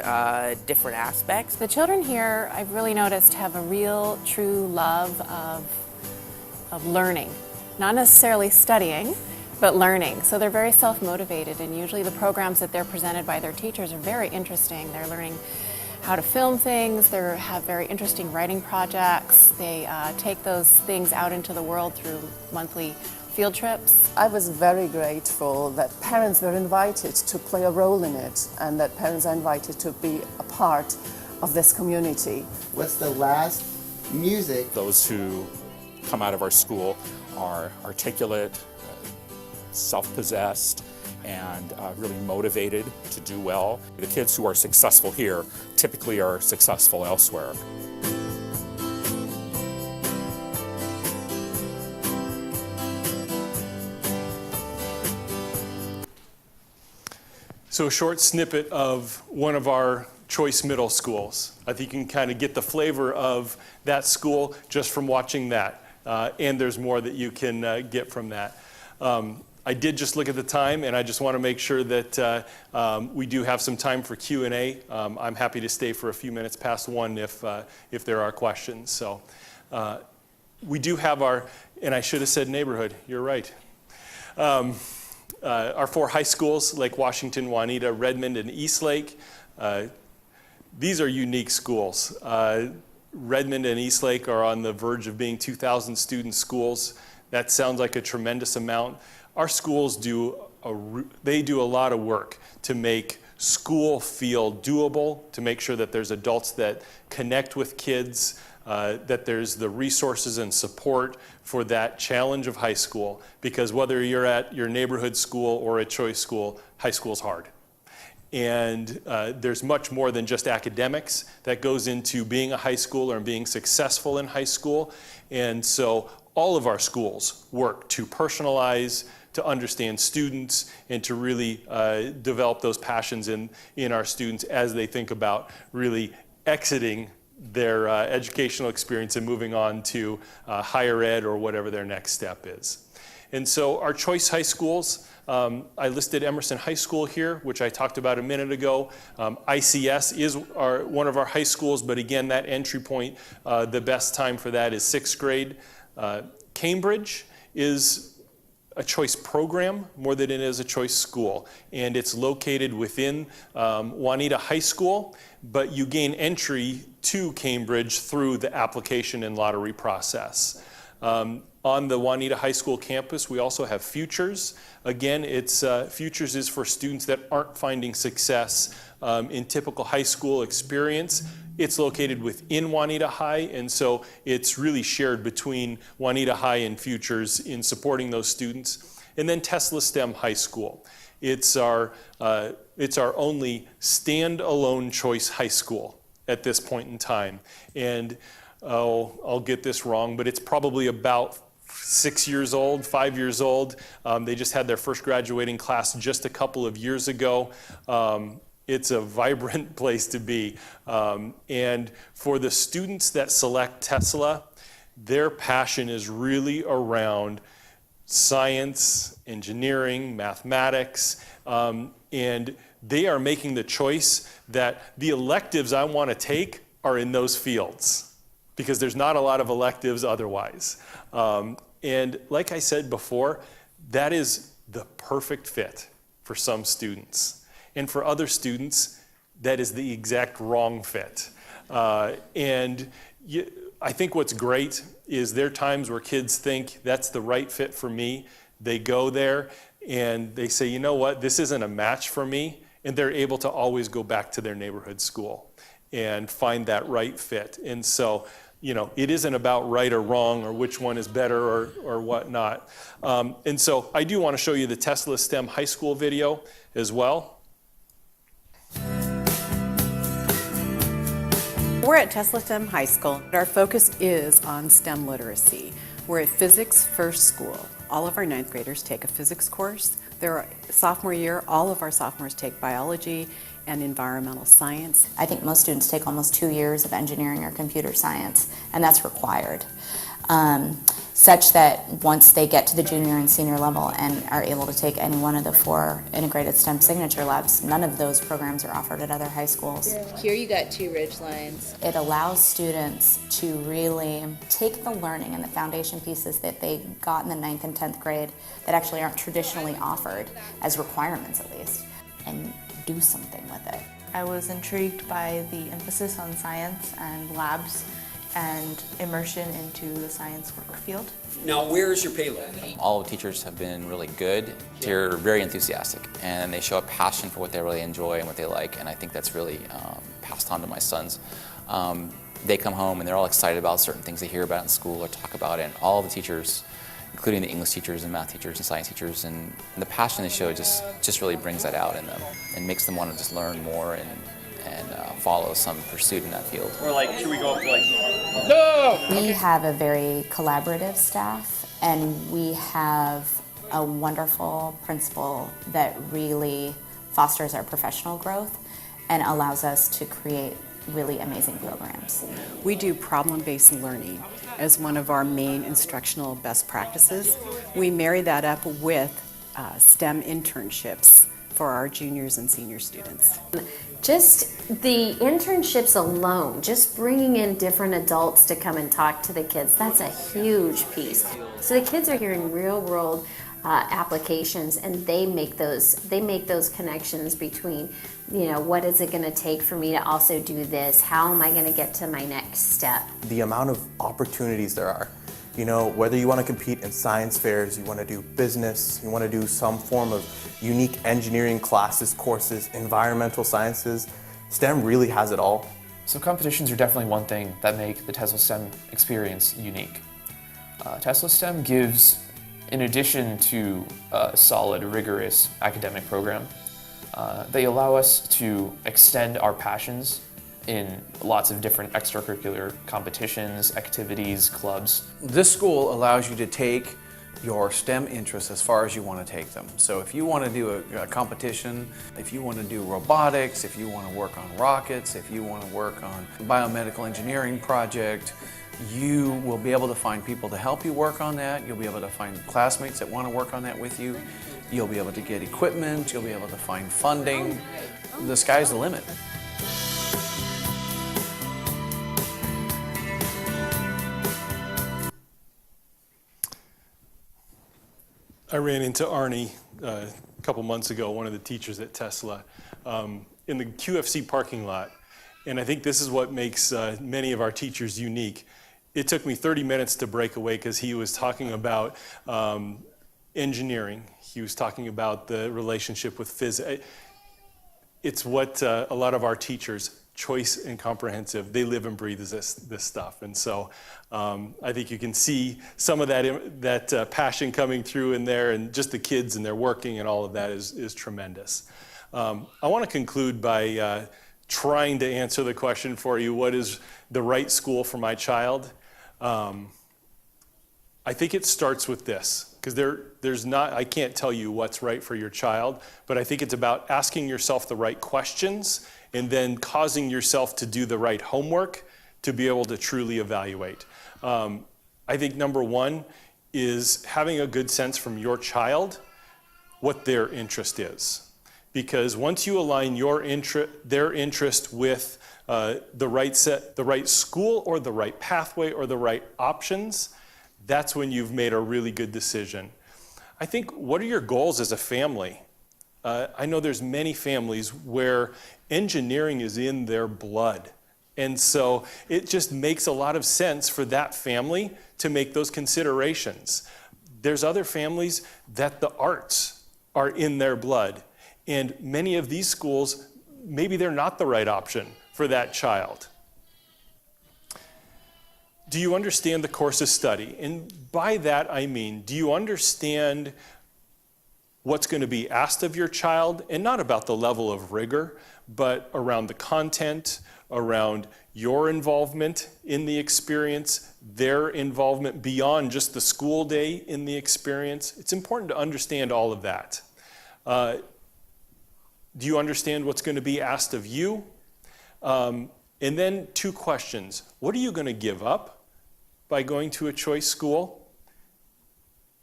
different aspects. The children here, I've really noticed, have a real, true love of learning. Not necessarily studying, but learning. So they're very self-motivated, and usually the programs that they're presented by their teachers are very interesting. They're learning how to film things, they have very interesting writing projects. They take those things out into the world through monthly field trips. I was very grateful that parents were invited to play a role in it, and that parents are invited to be a part of this community. What's the last music? Those who come out of our school are articulate, self-possessed, and really motivated to do well. The kids who are successful here typically are successful elsewhere. So a short snippet of one of our choice middle schools. I think you can kind of get the flavor of that school just from watching that. And there's more that you can get from that. I did just look at the time, and I just want to make sure that we do have some time for Q&A. I'm happy to stay for a few minutes past 1 if there are questions. So we do have our, and I should have said neighborhood, you're right. Our 4 high schools, Lake Washington, Juanita, Redmond, and Eastlake. These are unique schools. Redmond and Eastlake are on the verge of being 2,000 student schools. That sounds like a tremendous amount. Our schools do a lot of work to make school feel doable, to make sure that there's adults that connect with kids, that there's the resources and support for that challenge of high school. Because whether you're at your neighborhood school or a choice school, high school's hard. And there's much more than just academics that goes into being a high schooler and being successful in high school. And so all of our schools work to personalize, to understand students, and to really develop those passions in our students as they think about really exiting their educational experience and moving on to higher ed or whatever their next step is. And so our choice high schools, I listed Emerson High School here, which I talked about a minute ago. ICS is one of our high schools, but again, that entry point, the best time for that is 6th grade. Cambridge is a choice program more than it is a choice school. And it's located within Juanita High School, but you gain entry to Cambridge through the application and lottery process. On the Juanita High School campus, we also have Futures. Again, Futures is for students that aren't finding success in typical high school experience. It's located within Juanita High, and so it's really shared between Juanita High and Futures in supporting those students. And then Tesla STEM High School. It's our only standalone choice high school at this point in time. And I'll get this wrong, but it's probably about 6 years old, 5 years old. They just had their first graduating class just a couple of years ago. It's a vibrant place to be. And for the students that select Tesla, their passion is really around science, engineering, mathematics, and they are making the choice that the electives I want to take are in those fields, because there's not a lot of electives otherwise. And like I said before, that is the perfect fit for some students. And for other students, that is the exact wrong fit. I think what's great is there are times where kids think that's the right fit for me. They go there and they say, you know what, this isn't a match for me. And they're able to always go back to their neighborhood school and find that right fit. And so, it isn't about right or wrong or which one is better or whatnot. And so I do want to show you the Tesla STEM High School video as well. We're at Tesla STEM High School. Our focus is on STEM literacy. We're a physics first school. All of our ninth graders take a physics course. Their sophomore year, all of our sophomores take biology and environmental science. I think most students take almost 2 years of engineering or computer science, and that's required. Such that once they get to the junior and senior level and are able to take any one of the 4 integrated STEM signature labs, none of those programs are offered at other high schools. Here you got 2 ridge lines. It allows students to really take the learning and the foundation pieces that they got in the 9th and 10th grade that actually aren't traditionally offered as requirements at least, and do something with it. I was intrigued by the emphasis on science and labs and immersion into the science work field. Now, where is your payload? All the teachers have been really good. They're very enthusiastic, and they show a passion for what they really enjoy and what they like, and I think that's really passed on to my sons. They come home and they're all excited about certain things they hear about in school or talk about it, and all the teachers, including the English teachers and math teachers and science teachers, and the passion they show just really brings that out in them and makes them want to just learn more and follow some pursuit in that field. Or like, should we go up to like, no! We have a very collaborative staff, and we have a wonderful principal that really fosters our professional growth and allows us to create really amazing programs. We do problem-based learning as one of our main instructional best practices. We marry that up with STEM internships for our juniors and senior students. Just the internships alone, just bringing in different adults to come and talk to the kids, that's a huge piece. So the kids are hearing real world applications, and they make those connections between, what is it going to take for me to also do this? How am I going to get to my next step? The amount of opportunities there are. Whether you want to compete in science fairs, you want to do business, you want to do some form of unique engineering classes, courses, environmental sciences, STEM really has it all. So competitions are definitely one thing that make the Tesla STEM experience unique. Tesla STEM gives, in addition to a solid, rigorous academic program, they allow us to extend our passions in lots of different extracurricular competitions, activities, clubs. This school allows you to take your STEM interests as far as you want to take them. So if you want to do a competition, if you want to do robotics, if you want to work on rockets, if you want to work on a biomedical engineering project, you will be able to find people to help you work on that. You'll be able to find classmates that want to work on that with you. You'll be able to get equipment. You'll be able to find funding. The sky's the limit. I ran into Arnie a couple months ago, one of the teachers at Tesla, in the QFC parking lot. And I think this is what makes many of our teachers unique. It took me 30 minutes to break away because he was talking about engineering. He was talking about the relationship with physics. It's what a lot of our teachers, choice and comprehensive, they live and breathe this stuff. And so I think you can see some of that passion coming through in there, and just the kids and their working and all of that is tremendous. I want to conclude by trying to answer the question for you, what is the right school for my child? I think it starts with this, because there's not, I can't tell you what's right for your child, but I think it's about asking yourself the right questions and then causing yourself to do the right homework to be able to truly evaluate. I think number one is having a good sense from your child what their interest is. Because once you align their interest with the right school or the right pathway or the right options, that's when you've made a really good decision. I think, what are your goals as a family? I know there's many families where engineering is in their blood. And so it just makes a lot of sense for that family to make those considerations. There's other families that the arts are in their blood. And many of these schools, maybe they're not the right option for that child. Do you understand the course of study? And by that I mean, do you understand what's going to be asked of your child? And not about the level of rigor, but around the content, around your involvement in the experience, their involvement beyond just the school day in the experience. It's important to understand all of that. Do you understand what's going to be asked of you? And then two questions. What are you going to give up by going to a choice school?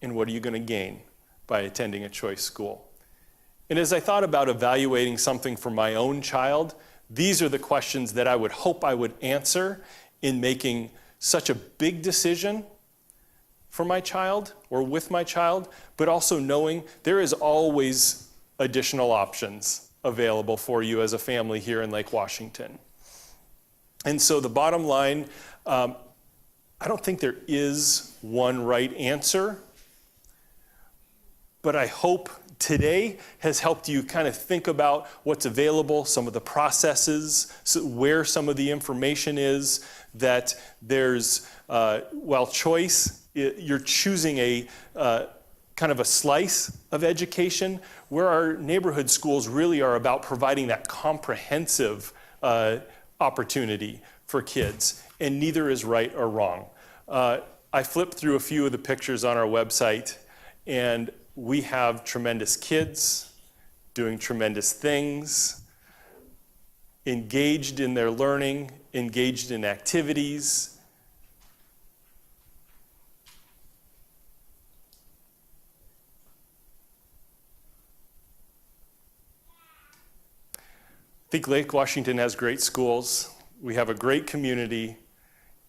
And what are you going to gain by attending a choice school? And as I thought about evaluating something for my own child, these are the questions that I would hope I would answer in making such a big decision for my child or with my child, but also knowing there is always additional options available for you as a family here in Lake Washington. And so the bottom line, I don't think there is one right answer, but I hope today has helped you kind of think about what's available, some of the processes, where some of the information is, that there's, while choice, you're choosing a kind of a slice of education, where our neighborhood schools really are about providing that comprehensive opportunity for kids, and neither is right or wrong. I flipped through a few of the pictures on our website, and we have tremendous kids doing tremendous things, engaged in their learning, engaged in activities. I think Lake Washington has great schools, we have a great community,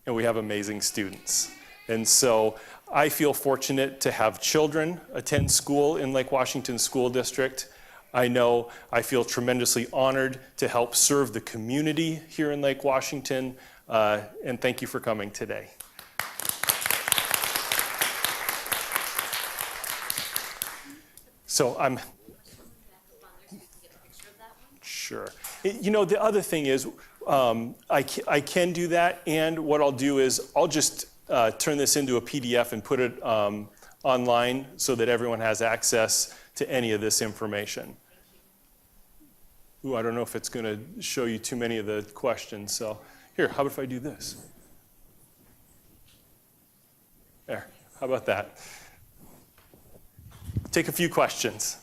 and we have amazing students. And so I feel fortunate to have children attend school in Lake Washington School District. I know I feel tremendously honored to help serve the community here in Lake Washington, and thank you for coming today. So I'm sure. You know, the other thing is, I can do that, and what I'll do is I'll just turn this into a PDF and put it online so that everyone has access to any of this information. Ooh, I don't know if it's going to show you too many of the questions, so here, how about if I do this? There, how about that? Take a few questions.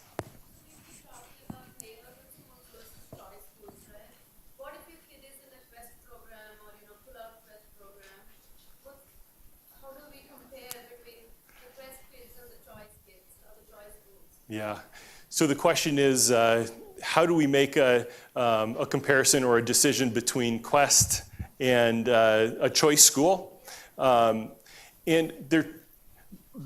Yeah. So the question is, how do we make a comparison or a decision between Quest and a choice school? And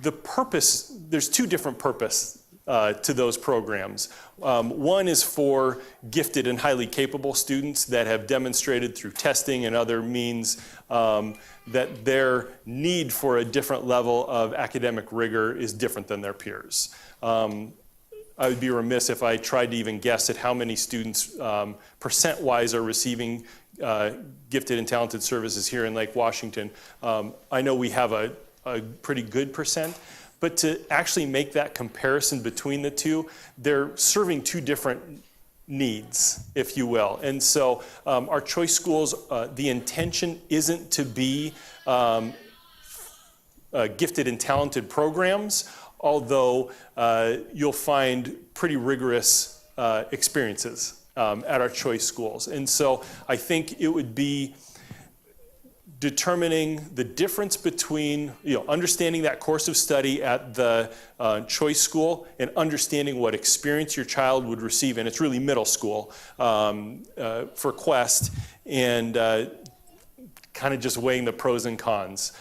the purpose, there's two different purposes to those programs. One is for gifted and highly capable students that have demonstrated through testing and other means that their need for a different level of academic rigor is different than their peers. I would be remiss if I tried to even guess at how many students percent-wise are receiving gifted and talented services here in Lake Washington. I know we have a pretty good percent, but to actually make that comparison between the two, they're serving two different needs, if you will. And so our choice schools, the intention isn't to be gifted and talented programs, although you'll find pretty rigorous experiences at our choice schools. And so I think it would be determining the difference between, understanding that course of study at the choice school and understanding what experience your child would receive, and it's really middle school for Quest, and kind of just weighing the pros and cons.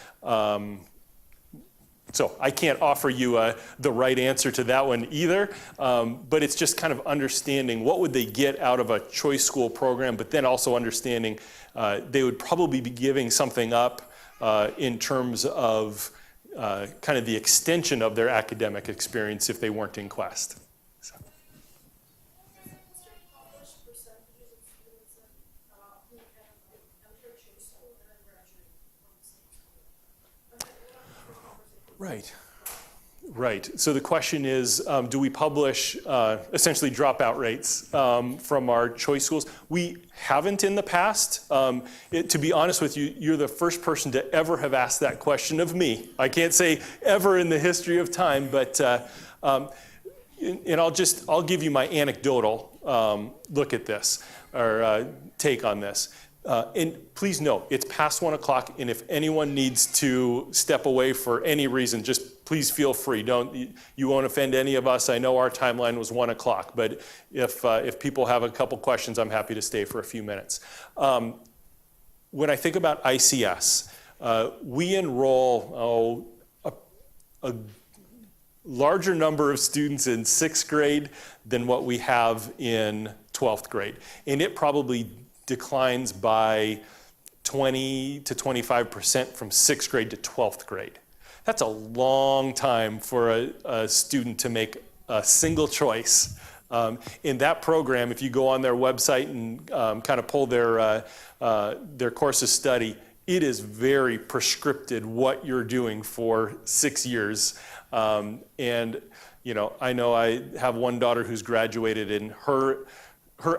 So I can't offer you the right answer to that one either, but it's just kind of understanding what would they get out of a choice school program, but then also understanding they would probably be giving something up in terms of kind of the extension of their academic experience if they weren't in Quest. So. Right. So the question is, do we publish essentially dropout rates from our choice schools? We haven't in the past. To be honest with you, you're the first person to ever have asked that question of me. I can't say ever in the history of time, but and I'll give you my anecdotal look at this or take on this. And please note, it's past 1 o'clock, and if anyone needs to step away for any reason, just please feel free. You won't offend any of us. I know our timeline was 1 o'clock, but if people have a couple questions, I'm happy to stay for a few minutes. When I think about ICS, we enroll a larger number of students in 6th grade than what we have in 12th grade, and it probably declines by 20 to 25% from 6th grade to 12th grade. That's a long time for a student to make a single choice. In that program, if you go on their website and kind of pull their course of study, it is very prescripted what you're doing for 6 years. And I know I have one daughter who's graduated, and her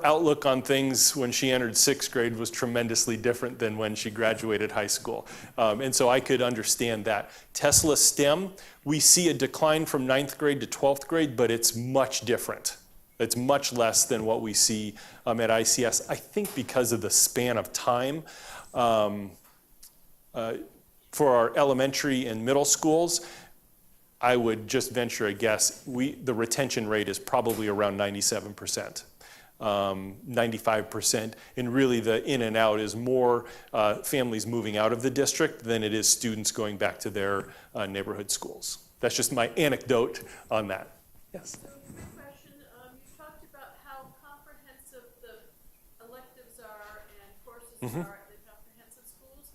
outlook on things when she entered 6th grade was tremendously different than when she graduated high school. And so I could understand that. Tesla STEM, we see a decline from 9th grade to 12th grade, but it's much different. It's much less than what we see at ICS, I think because of the span of time. For our elementary and middle schools, I would just venture a guess, the retention rate is probably around 97%. 95%, and really the in and out is more families moving out of the district than it is students going back to their neighborhood schools. That's just my anecdote on that. Yes? So, quick question. You talked about how comprehensive the electives are and courses are at the comprehensive schools.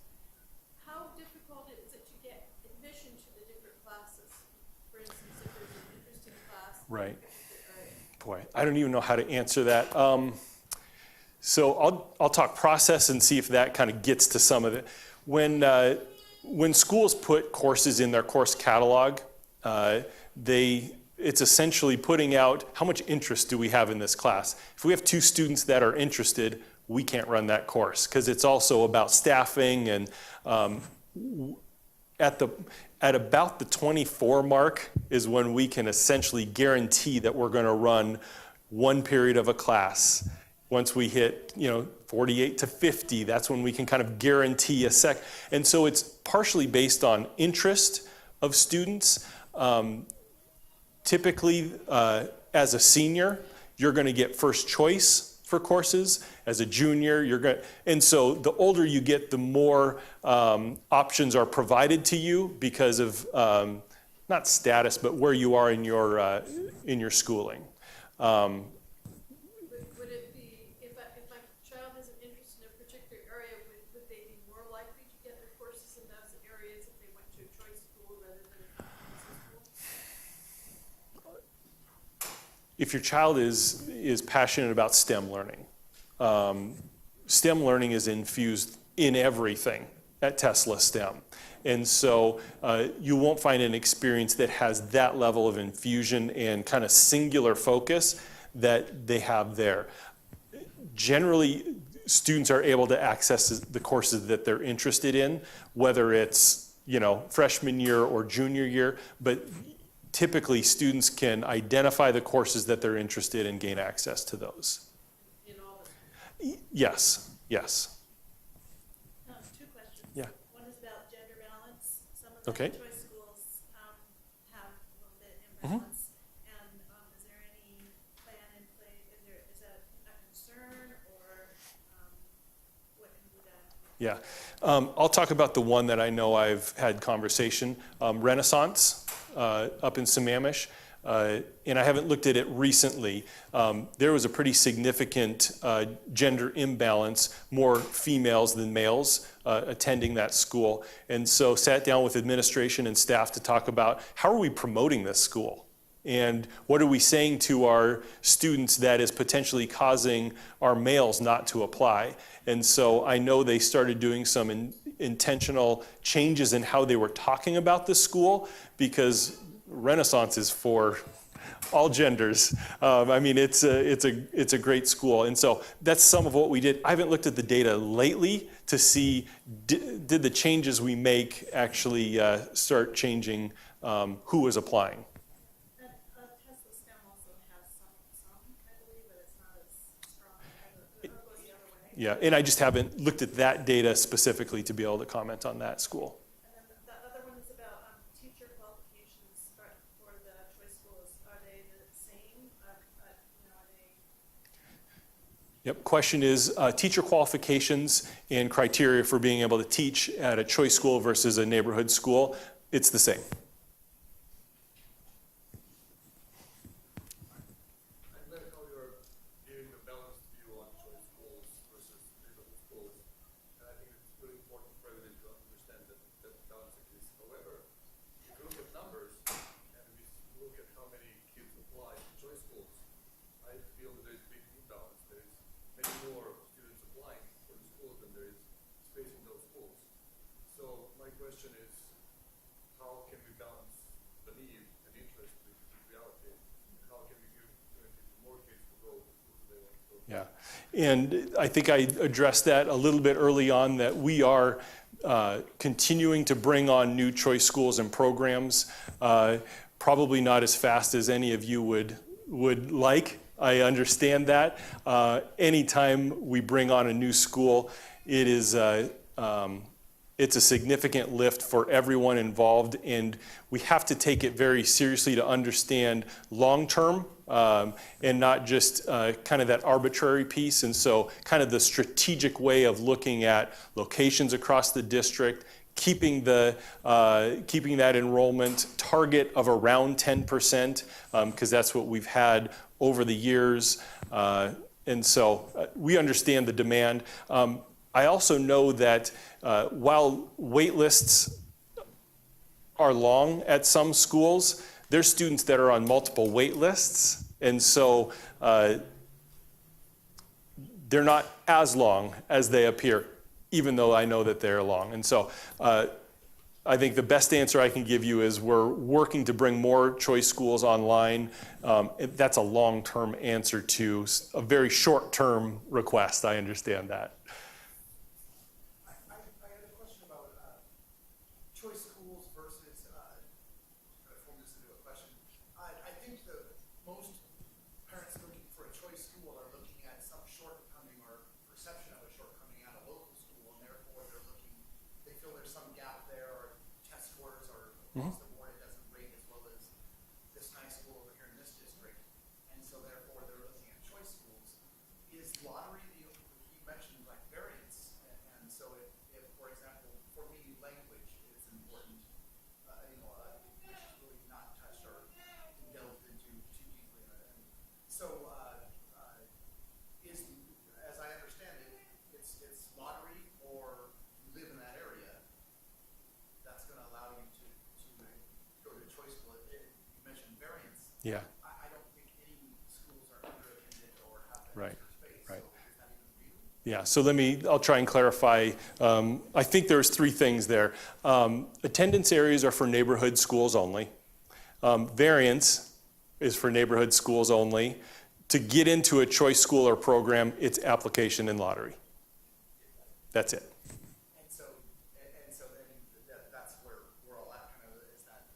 How difficult is it to get admission to the different classes? For instance, if there's an interesting class. Right. Boy, I don't even know how to answer that. So I'll talk process and see if that kind of gets to some of it. When schools put courses in their course catalog, it's essentially putting out how much interest do we have in this class. If we have 2 students that are interested, we can't run that course because it's also about staffing, and at about the 24 mark is when we can essentially guarantee that we're going to run one period of a class. Once we hit 48 to 50, that's when we can kind of guarantee a sec. And so it's partially based on interest of students. Typically, as a senior, you're going to get first choice for courses. As a junior, and so the older you get, the more options are provided to you because of not status, but where you are in your schooling. Would it be, if my child has an interest in a particular area, would they be more likely to get their courses in those areas if they went to a choice school rather than a comprehensive school? If your child is passionate about STEM learning, STEM learning is infused in everything at Tesla STEM. And so you won't find an experience that has that level of infusion and kind of singular focus that they have there. Generally, students are able to access the courses that they're interested in, whether it's, freshman year or junior year, but typically students can identify the courses that they're interested in and gain access to those. In all Yes, yes. Two questions. Yeah. One is about gender balance. Some of the Okay. choice schools have a little bit imbalance. And is there any plan in play? Is that a concern, or what can be done? Yeah. I'll talk about the one that I know I've had conversation, Renaissance up in Sammamish. And I haven't looked at it recently. There was a pretty significant gender imbalance, more females than males attending that school. And so sat down with administration and staff to talk about how are we promoting this school? And what are we saying to our students that is potentially causing our males not to apply? And so I know they started doing some intentional changes in how they were talking about the school, because Renaissance is for all genders. I mean, it's a great school. And so that's some of what we did. I haven't looked at the data lately to see did the changes we make actually start changing who was applying. Tesla STEM also has some, I believe, but it's not as strong. It goes the other way. Yeah, and I just haven't looked at that data specifically to be able to comment on that school. And then the other one is about teacher qualifications for the choice schools. Are they the same? Are they? Yep, question is teacher qualifications and criteria for being able to teach at a choice school versus a neighborhood school. It's the same. Yeah, and I think I addressed that a little bit early on, that we are continuing to bring on new choice schools and programs, probably not as fast as any of you would like. I understand that. Anytime we bring on a new school, it is it's a significant lift for everyone involved, and we have to take it very seriously to understand long-term and not just kind of that arbitrary piece. And so kind of the strategic way of looking at locations across the district, keeping that enrollment target of around 10%, because that's what we've had over the years. And so we understand the demand. I also know that while wait lists are long at some schools, there's students that are on multiple wait lists, and so they're not as long as they appear, even though I know that they're long. And so I think the best answer I can give you is we're working to bring more choice schools online. That's a long-term answer to a very short-term request. I understand that. across the board, it doesn't rate as well as this high school over here in this district, and so therefore they're looking at choice schools. Is lottery you mentioned like variance, and so if for example, for me, language is important. issues really not touched or delved into too deeply. So, as I understand it, it's lottery or you live in that area. That's going to allow you to go to choice school. You mentioned variance. Yeah. I don't think any schools are underattended or have that Right. extra space. Right. So is that even real? Yeah, so I'll try and clarify. I think there's three things there. Attendance areas are for neighborhood schools only. Variance is for neighborhood schools only. To get into a choice school or program, it's application and lottery. That's it. And so then that's where we're all at, kind of, is that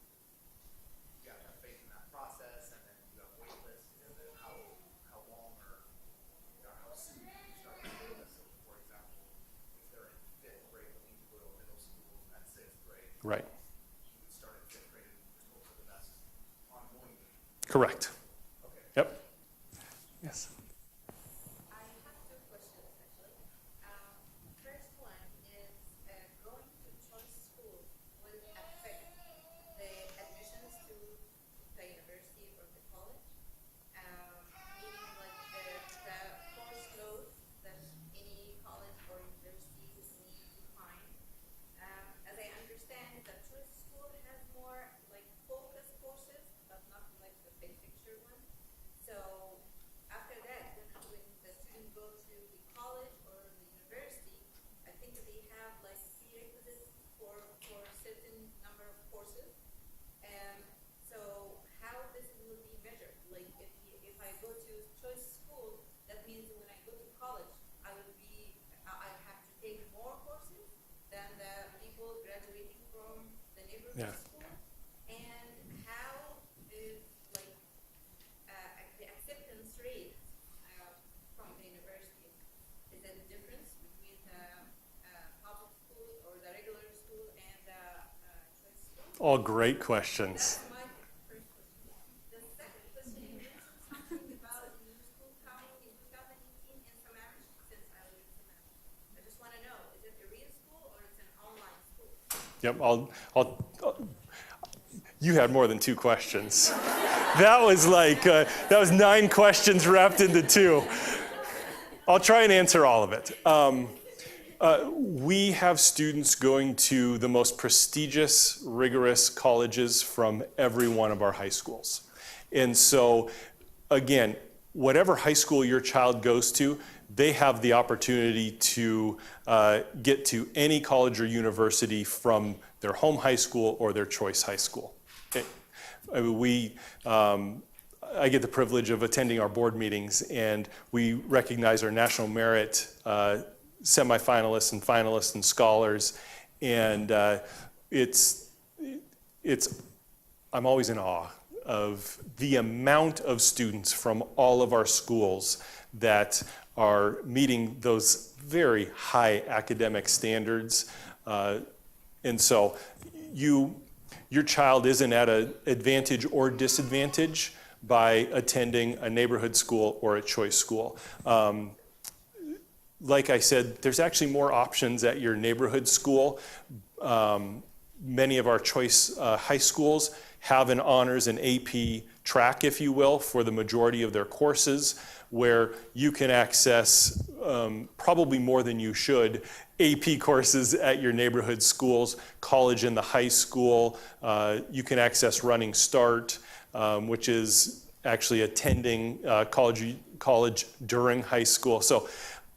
you have to have faith in that process, and then you have wait lists, and then how long or how soon you start the wait list. So, for example, if they're in 5th grade, they need to go to middle school at 6th grade. Right. You would start at 5th grade and just hope for the best ongoing. Correct. Okay. Yep. Yes. I have two questions, actually. First one is going to choice school will affect the admissions to the university or the college, meaning like the course load that any college or university need to find. As I understand, the choice school has more like focused courses, but not like the big picture ones. So after that, when the student go to the college or the university, I think they have like prerequisites for certain number of courses. So how this will be measured? Like if I go to choice school, that means when I go to college, I have to take more courses than the people graduating from the neighborhood school. And how is like the acceptance rate from the university? Is there a difference between the public school or the regular school and the choice school? All great questions. That's my first question. The second question, you mentioned something about new school coming in 2018 in Sammamish, since I live in Sammamish. I just want to know, is it a real school or it's an online school? Yep. You had more than two questions. That was like, that was 9 questions wrapped into 2. I'll try and answer all of it. We have students going to the most prestigious, rigorous colleges from every one of our high schools. And so, again, whatever high school your child goes to, they have the opportunity to get to any college or university from their home high school or their choice high school. I get the privilege of attending our board meetings, and we recognize our national merit semifinalists and finalists and scholars, and I'm always in awe of the amount of students from all of our schools that are meeting those very high academic standards. And so your child isn't at an advantage or disadvantage by attending a neighborhood school or a choice school. Like I said, there's actually more options at your neighborhood school. Many of our choice high schools have an honors and AP track, if you will, for the majority of their courses, where you can access, probably more than you should, AP courses at your neighborhood schools, college in the high school. You can access Running Start, which is actually attending college during high school. So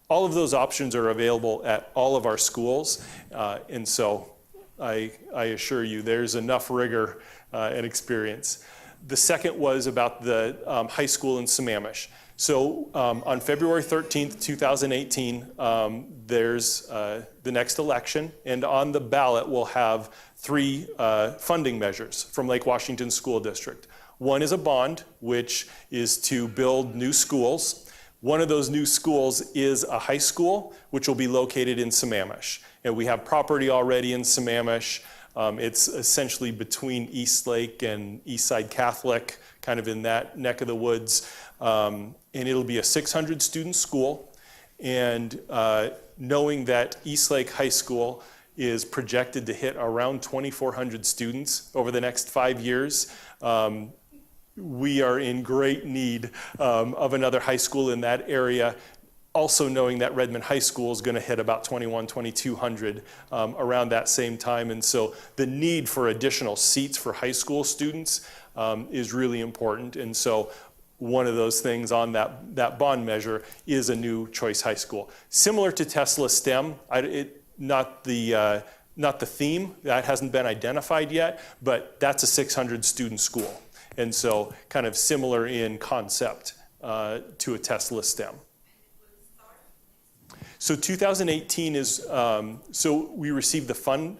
all of those options are available at all of our schools. And so I assure you there's enough rigor and experience. The second was about the high school in Sammamish. So on February 13th, 2018, there's the next election, and on the ballot we'll have 3 funding measures from Lake Washington School District. One is a bond, which is to build new schools. One of those new schools is a high school, which will be located in Sammamish. And we have property already in Sammamish. It's essentially between East Lake and Eastside Catholic, kind of in that neck of the woods. And it'll be a 600-student school. And knowing that East Lake High School is projected to hit around 2,400 students over the next 5 years. We are in great need of another high school in that area. Also knowing that Redmond High School is going to hit about 2,200 around that same time. And so the need for additional seats for high school students is really important. And so one of those things on that bond measure is a new choice high school. Similar to Tesla STEM, not the theme, that hasn't been identified yet, but that's a 600 student school. And so kind of similar in concept to a Tesla STEM. So 2018 is, so we received the fund,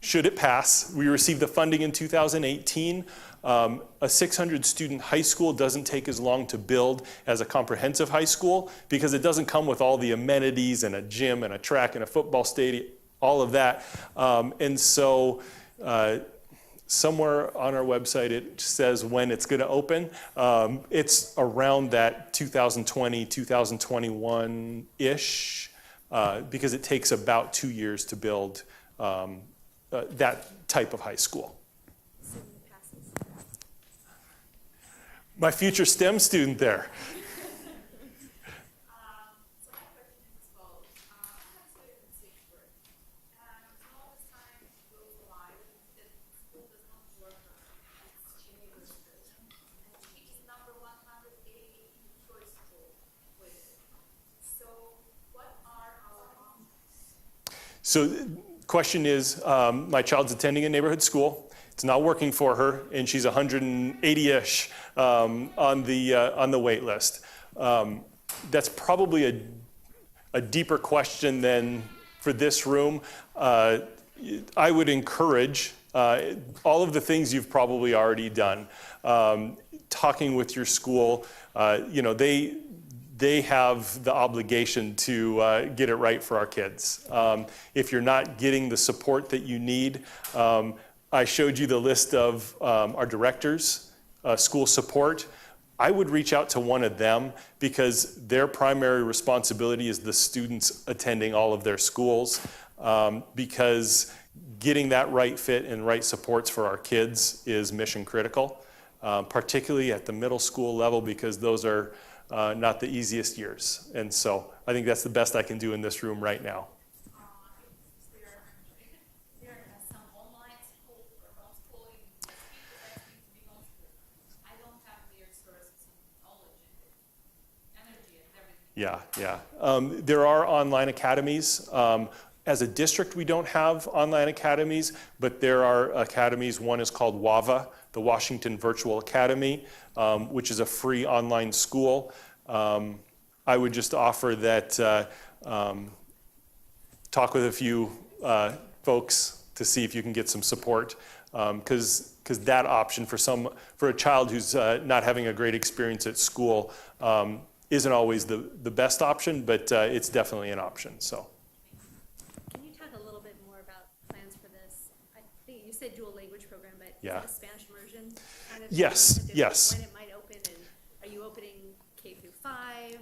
should it pass, we received the funding in 2018. A 600 student high school doesn't take as long to build as a comprehensive high school because it doesn't come with all the amenities and a gym and a track and a football stadium, all of that. And so somewhere on our website it says when it's going to open. It's around that 2020, 2021-ish because it takes about 2 years to build that type of high school. My future STEM student there. So the question is, my child's attending a neighborhood school. It's not working for her, and she's 180-ish on the wait list. That's probably a deeper question than for this room. I would encourage all of the things you've probably already done. Talking with your school, they have the obligation to get it right for our kids. If you're not getting the support that you need, I showed you the list of our directors, school support. I would reach out to one of them because their primary responsibility is the students attending all of their schools, because getting that right fit and right supports for our kids is mission critical, particularly at the middle school level, because those are not the easiest years. And so I think that's the best I can do in this room right now. Yeah. There are online academies. As a district, we don't have online academies, but there are academies. One is called WAVA, the Washington Virtual Academy, which is a free online school. I would just offer that talk with a few folks to see if you can get some support, because that option for a child who's not having a great experience at school isn't always the best option, but it's definitely an option. So. Can you talk a little bit more about plans for this? I think you said dual language program, but yeah. Is it a Spanish immersion kind of Yes. When it might open, and are you opening K through 5?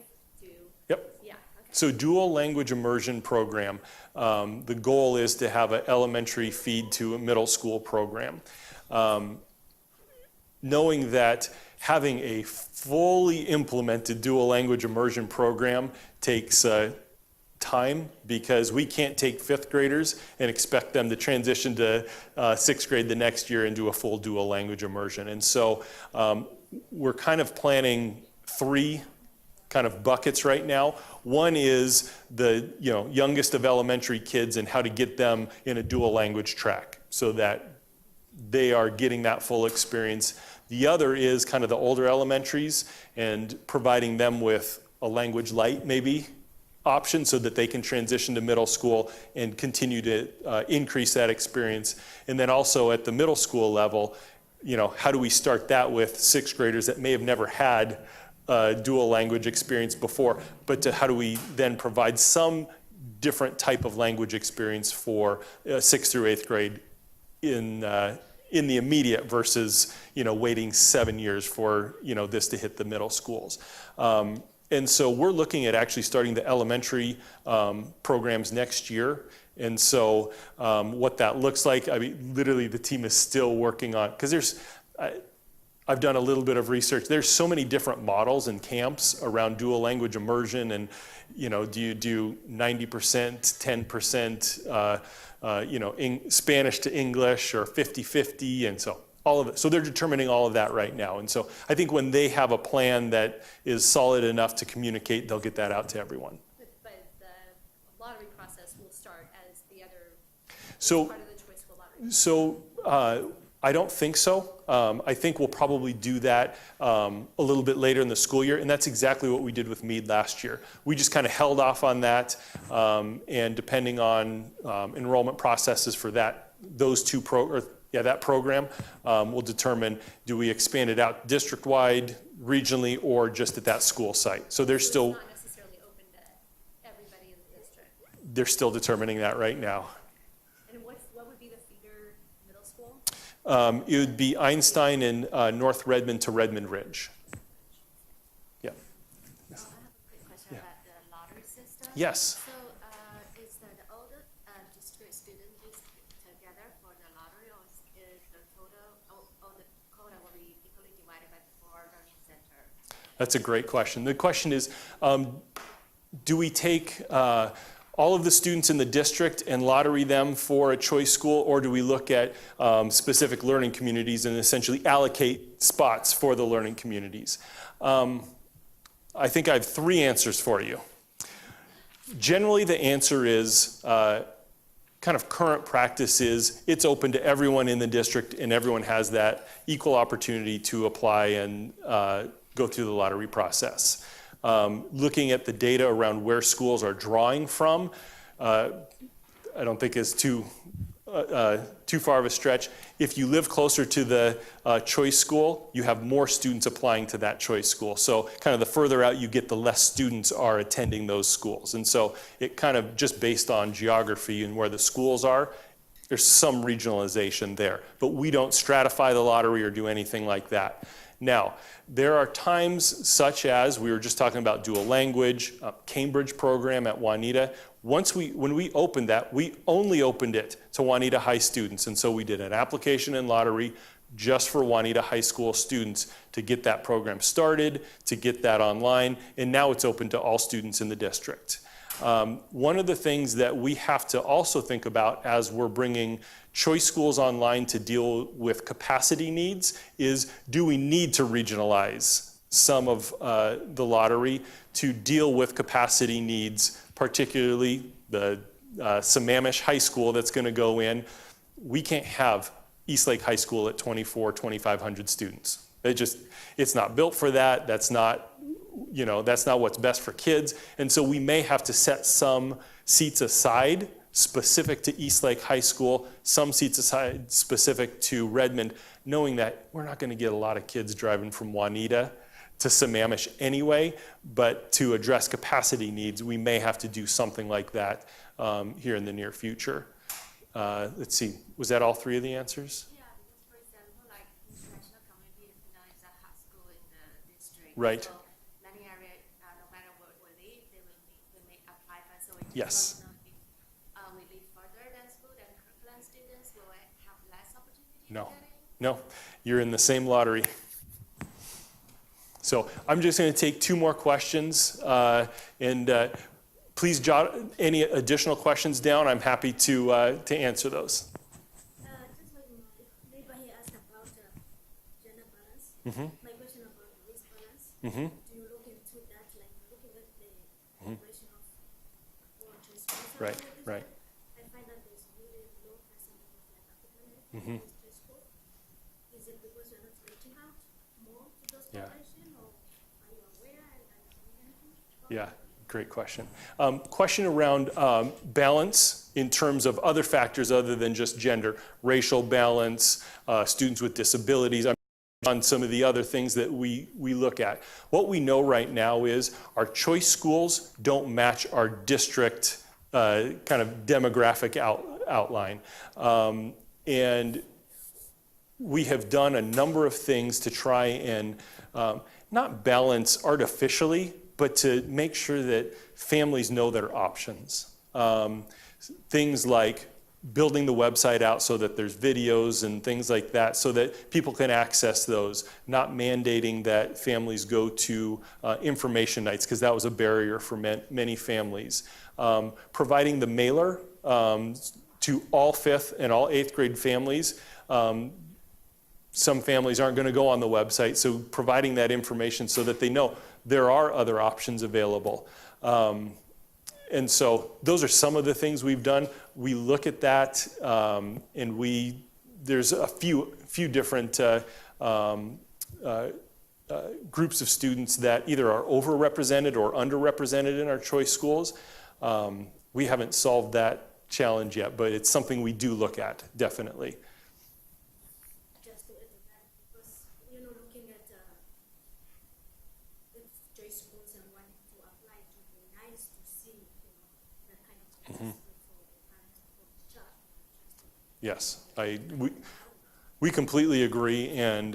Yep. Yeah. Okay. So dual language immersion program. The goal is to have an elementary feed to a middle school program. Knowing that having a fully implemented dual language immersion program takes time, because we can't take 5th graders and expect them to transition to 6th grade the next year and do a full dual language immersion. And so we're kind of planning 3 kind of buckets right now. One is the youngest of elementary kids and how to get them in a dual language track so that they are getting that full experience. The other is kind of the older elementaries and providing them with a language light maybe option so that they can transition to middle school and continue to increase that experience. And then also at the middle school level, how do we start that with 6th graders that may have never had dual language experience before, but how do we then provide some different type of language experience for 6th through 8th grade in the immediate versus waiting 7 years for this to hit the middle schools. And so we're looking at actually starting the elementary programs next year, And so what that looks like, I mean, literally the team is still working on, because I've done a little bit of research. There's so many different models and camps around dual language immersion, and do you do 90%, 10%, Spanish to English, or 50-50, and so all of it. So they're determining all of that right now. And so I think when they have a plan that is solid enough to communicate, they'll get that out to everyone. But the lottery process will start as the other So, part of the choice school lottery. So I don't think so. I think we'll probably do that a little bit later in the school year, and that's exactly what we did with Meade last year. We just kind of held off on that, and depending on enrollment processes for that program, we'll determine, do we expand it out district-wide, regionally, or just at that school site. So It's not necessarily open to everybody in the district. they're still determining that right now. And what would be the feeder middle school? It would be Einstein and North Redmond to Redmond Ridge. Yeah. I have a quick question about the lottery system. Yes. So is that all the district students is together for the lottery, or is the total, all the quota will be equally divided by the 4 learning center? That's a great question. The question is, do we take all of the students in the district and lottery them for a choice school, or do we look at specific learning communities and essentially allocate spots for the learning communities? I think I have 3 answers for you. Generally, the answer is, kind of current practice is, it's open to everyone in the district, and everyone has that equal opportunity to apply and go through the lottery process. Looking at the data around where schools are drawing from, I don't think is too far of a stretch. If you live closer to the choice school, you have more students applying to that choice school. So kind of the further out you get, the less students are attending those schools. And so it kind of just based on geography and where the schools are, there's some regionalization there. But we don't stratify the lottery or do anything like that. Now, there are times such as, we were just talking about dual language, Cambridge program at Juanita. When we opened that, we only opened it to Juanita High students. And so we did an application and lottery just for Juanita High School students to get that program started, to get that online, and now it's open to all students in the district. One of the things that we have to also think about as we're bringing choice schools online to deal with capacity needs is, do we need to regionalize some of the lottery to deal with capacity needs, particularly the Sammamish High School that's going to go in. We can't have Eastlake High School at 2,500 students. It's not built for that. That's not what's best for kids. And so we may have to set some seats aside specific to Eastlake High School, some seats aside specific to Redmond, knowing that we're not going to get a lot of kids driving from Juanita to Sammamish anyway, but to address capacity needs, we may have to do something like that here in the near future. Let's see, was that all 3 of the answers? Yeah, because for example, like international community is a high school in the district. Right. So many areas, no matter where we live, they may apply for. So we Yes. don't know if we live further than school, then Kirkland students will have less opportunity. No, you're in the same lottery. So I'm just going to take 2 more questions, and please jot any additional questions down. I'm happy to answer those. Just like my neighbor here asked about gender balance. My question about race balance. Do you look into that, like looking at the operation of choice schools? Right. I find that there's really low percentage of like African choice schools. Is it because you're not reaching out more to those population, or are you aware and doing anything? Yeah, great question. Question around balance in terms of other factors other than just gender, racial balance, students with disabilities, on some of the other things that we look at. What we know right now is our choice schools don't match our district kind of demographic outline. And we have done a number of things to try and not balance artificially, but to make sure that families know their options. things like building the website out so that there's videos and things like that so that people can access those, not mandating that families go to information nights, because that was a barrier for many families. Providing the mailer to all 5th and all 8th grade families. Some families aren't going to go on the website, so providing that information so that they know there are other options available. And so those are some of the things we've done. We look at that, and there's a few different groups of students that either are overrepresented or underrepresented in our choice schools. We haven't solved that challenge yet, but it's something we do look at, definitely. Just to add to that, because, looking at the choice schools and wanting to apply, it would be nice to see, that kind of before the parents of the child. Yes, we completely agree, and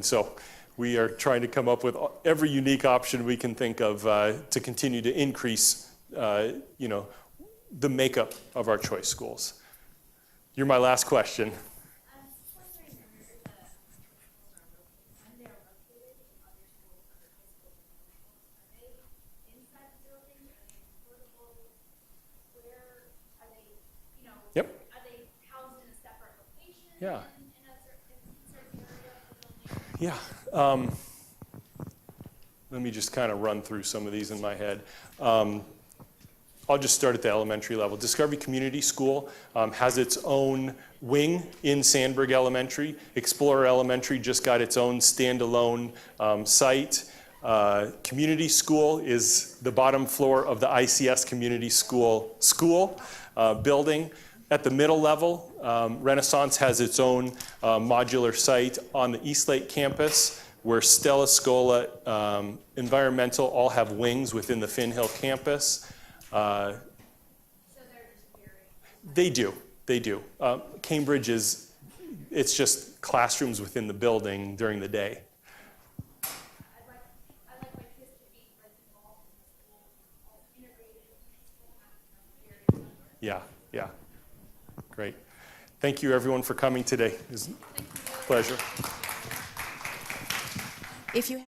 so we are trying to come up with every unique option we can think of to continue to increase, the makeup of our choice schools. You're my last question. Yep. Are they housed in a separate location? Yeah. In a certain area of the building? Yeah. Let me just kind of run through some of these in my head. I'll just start at the elementary level. Discovery Community School has its own wing in Sandburg Elementary. Explorer Elementary just got its own standalone site. Community School is the bottom floor of the ICS Community School building. At the middle level, Renaissance has its own modular site on the Eastlake campus, where Stella Scola, Environmental all have wings within the Finn Hill campus. They do. Cambridge it's just classrooms within the building during the day. I like my kids to be involved in the school, all integrated in the school. Yeah. Great. Thank you, everyone, for coming today. It was a pleasure. If you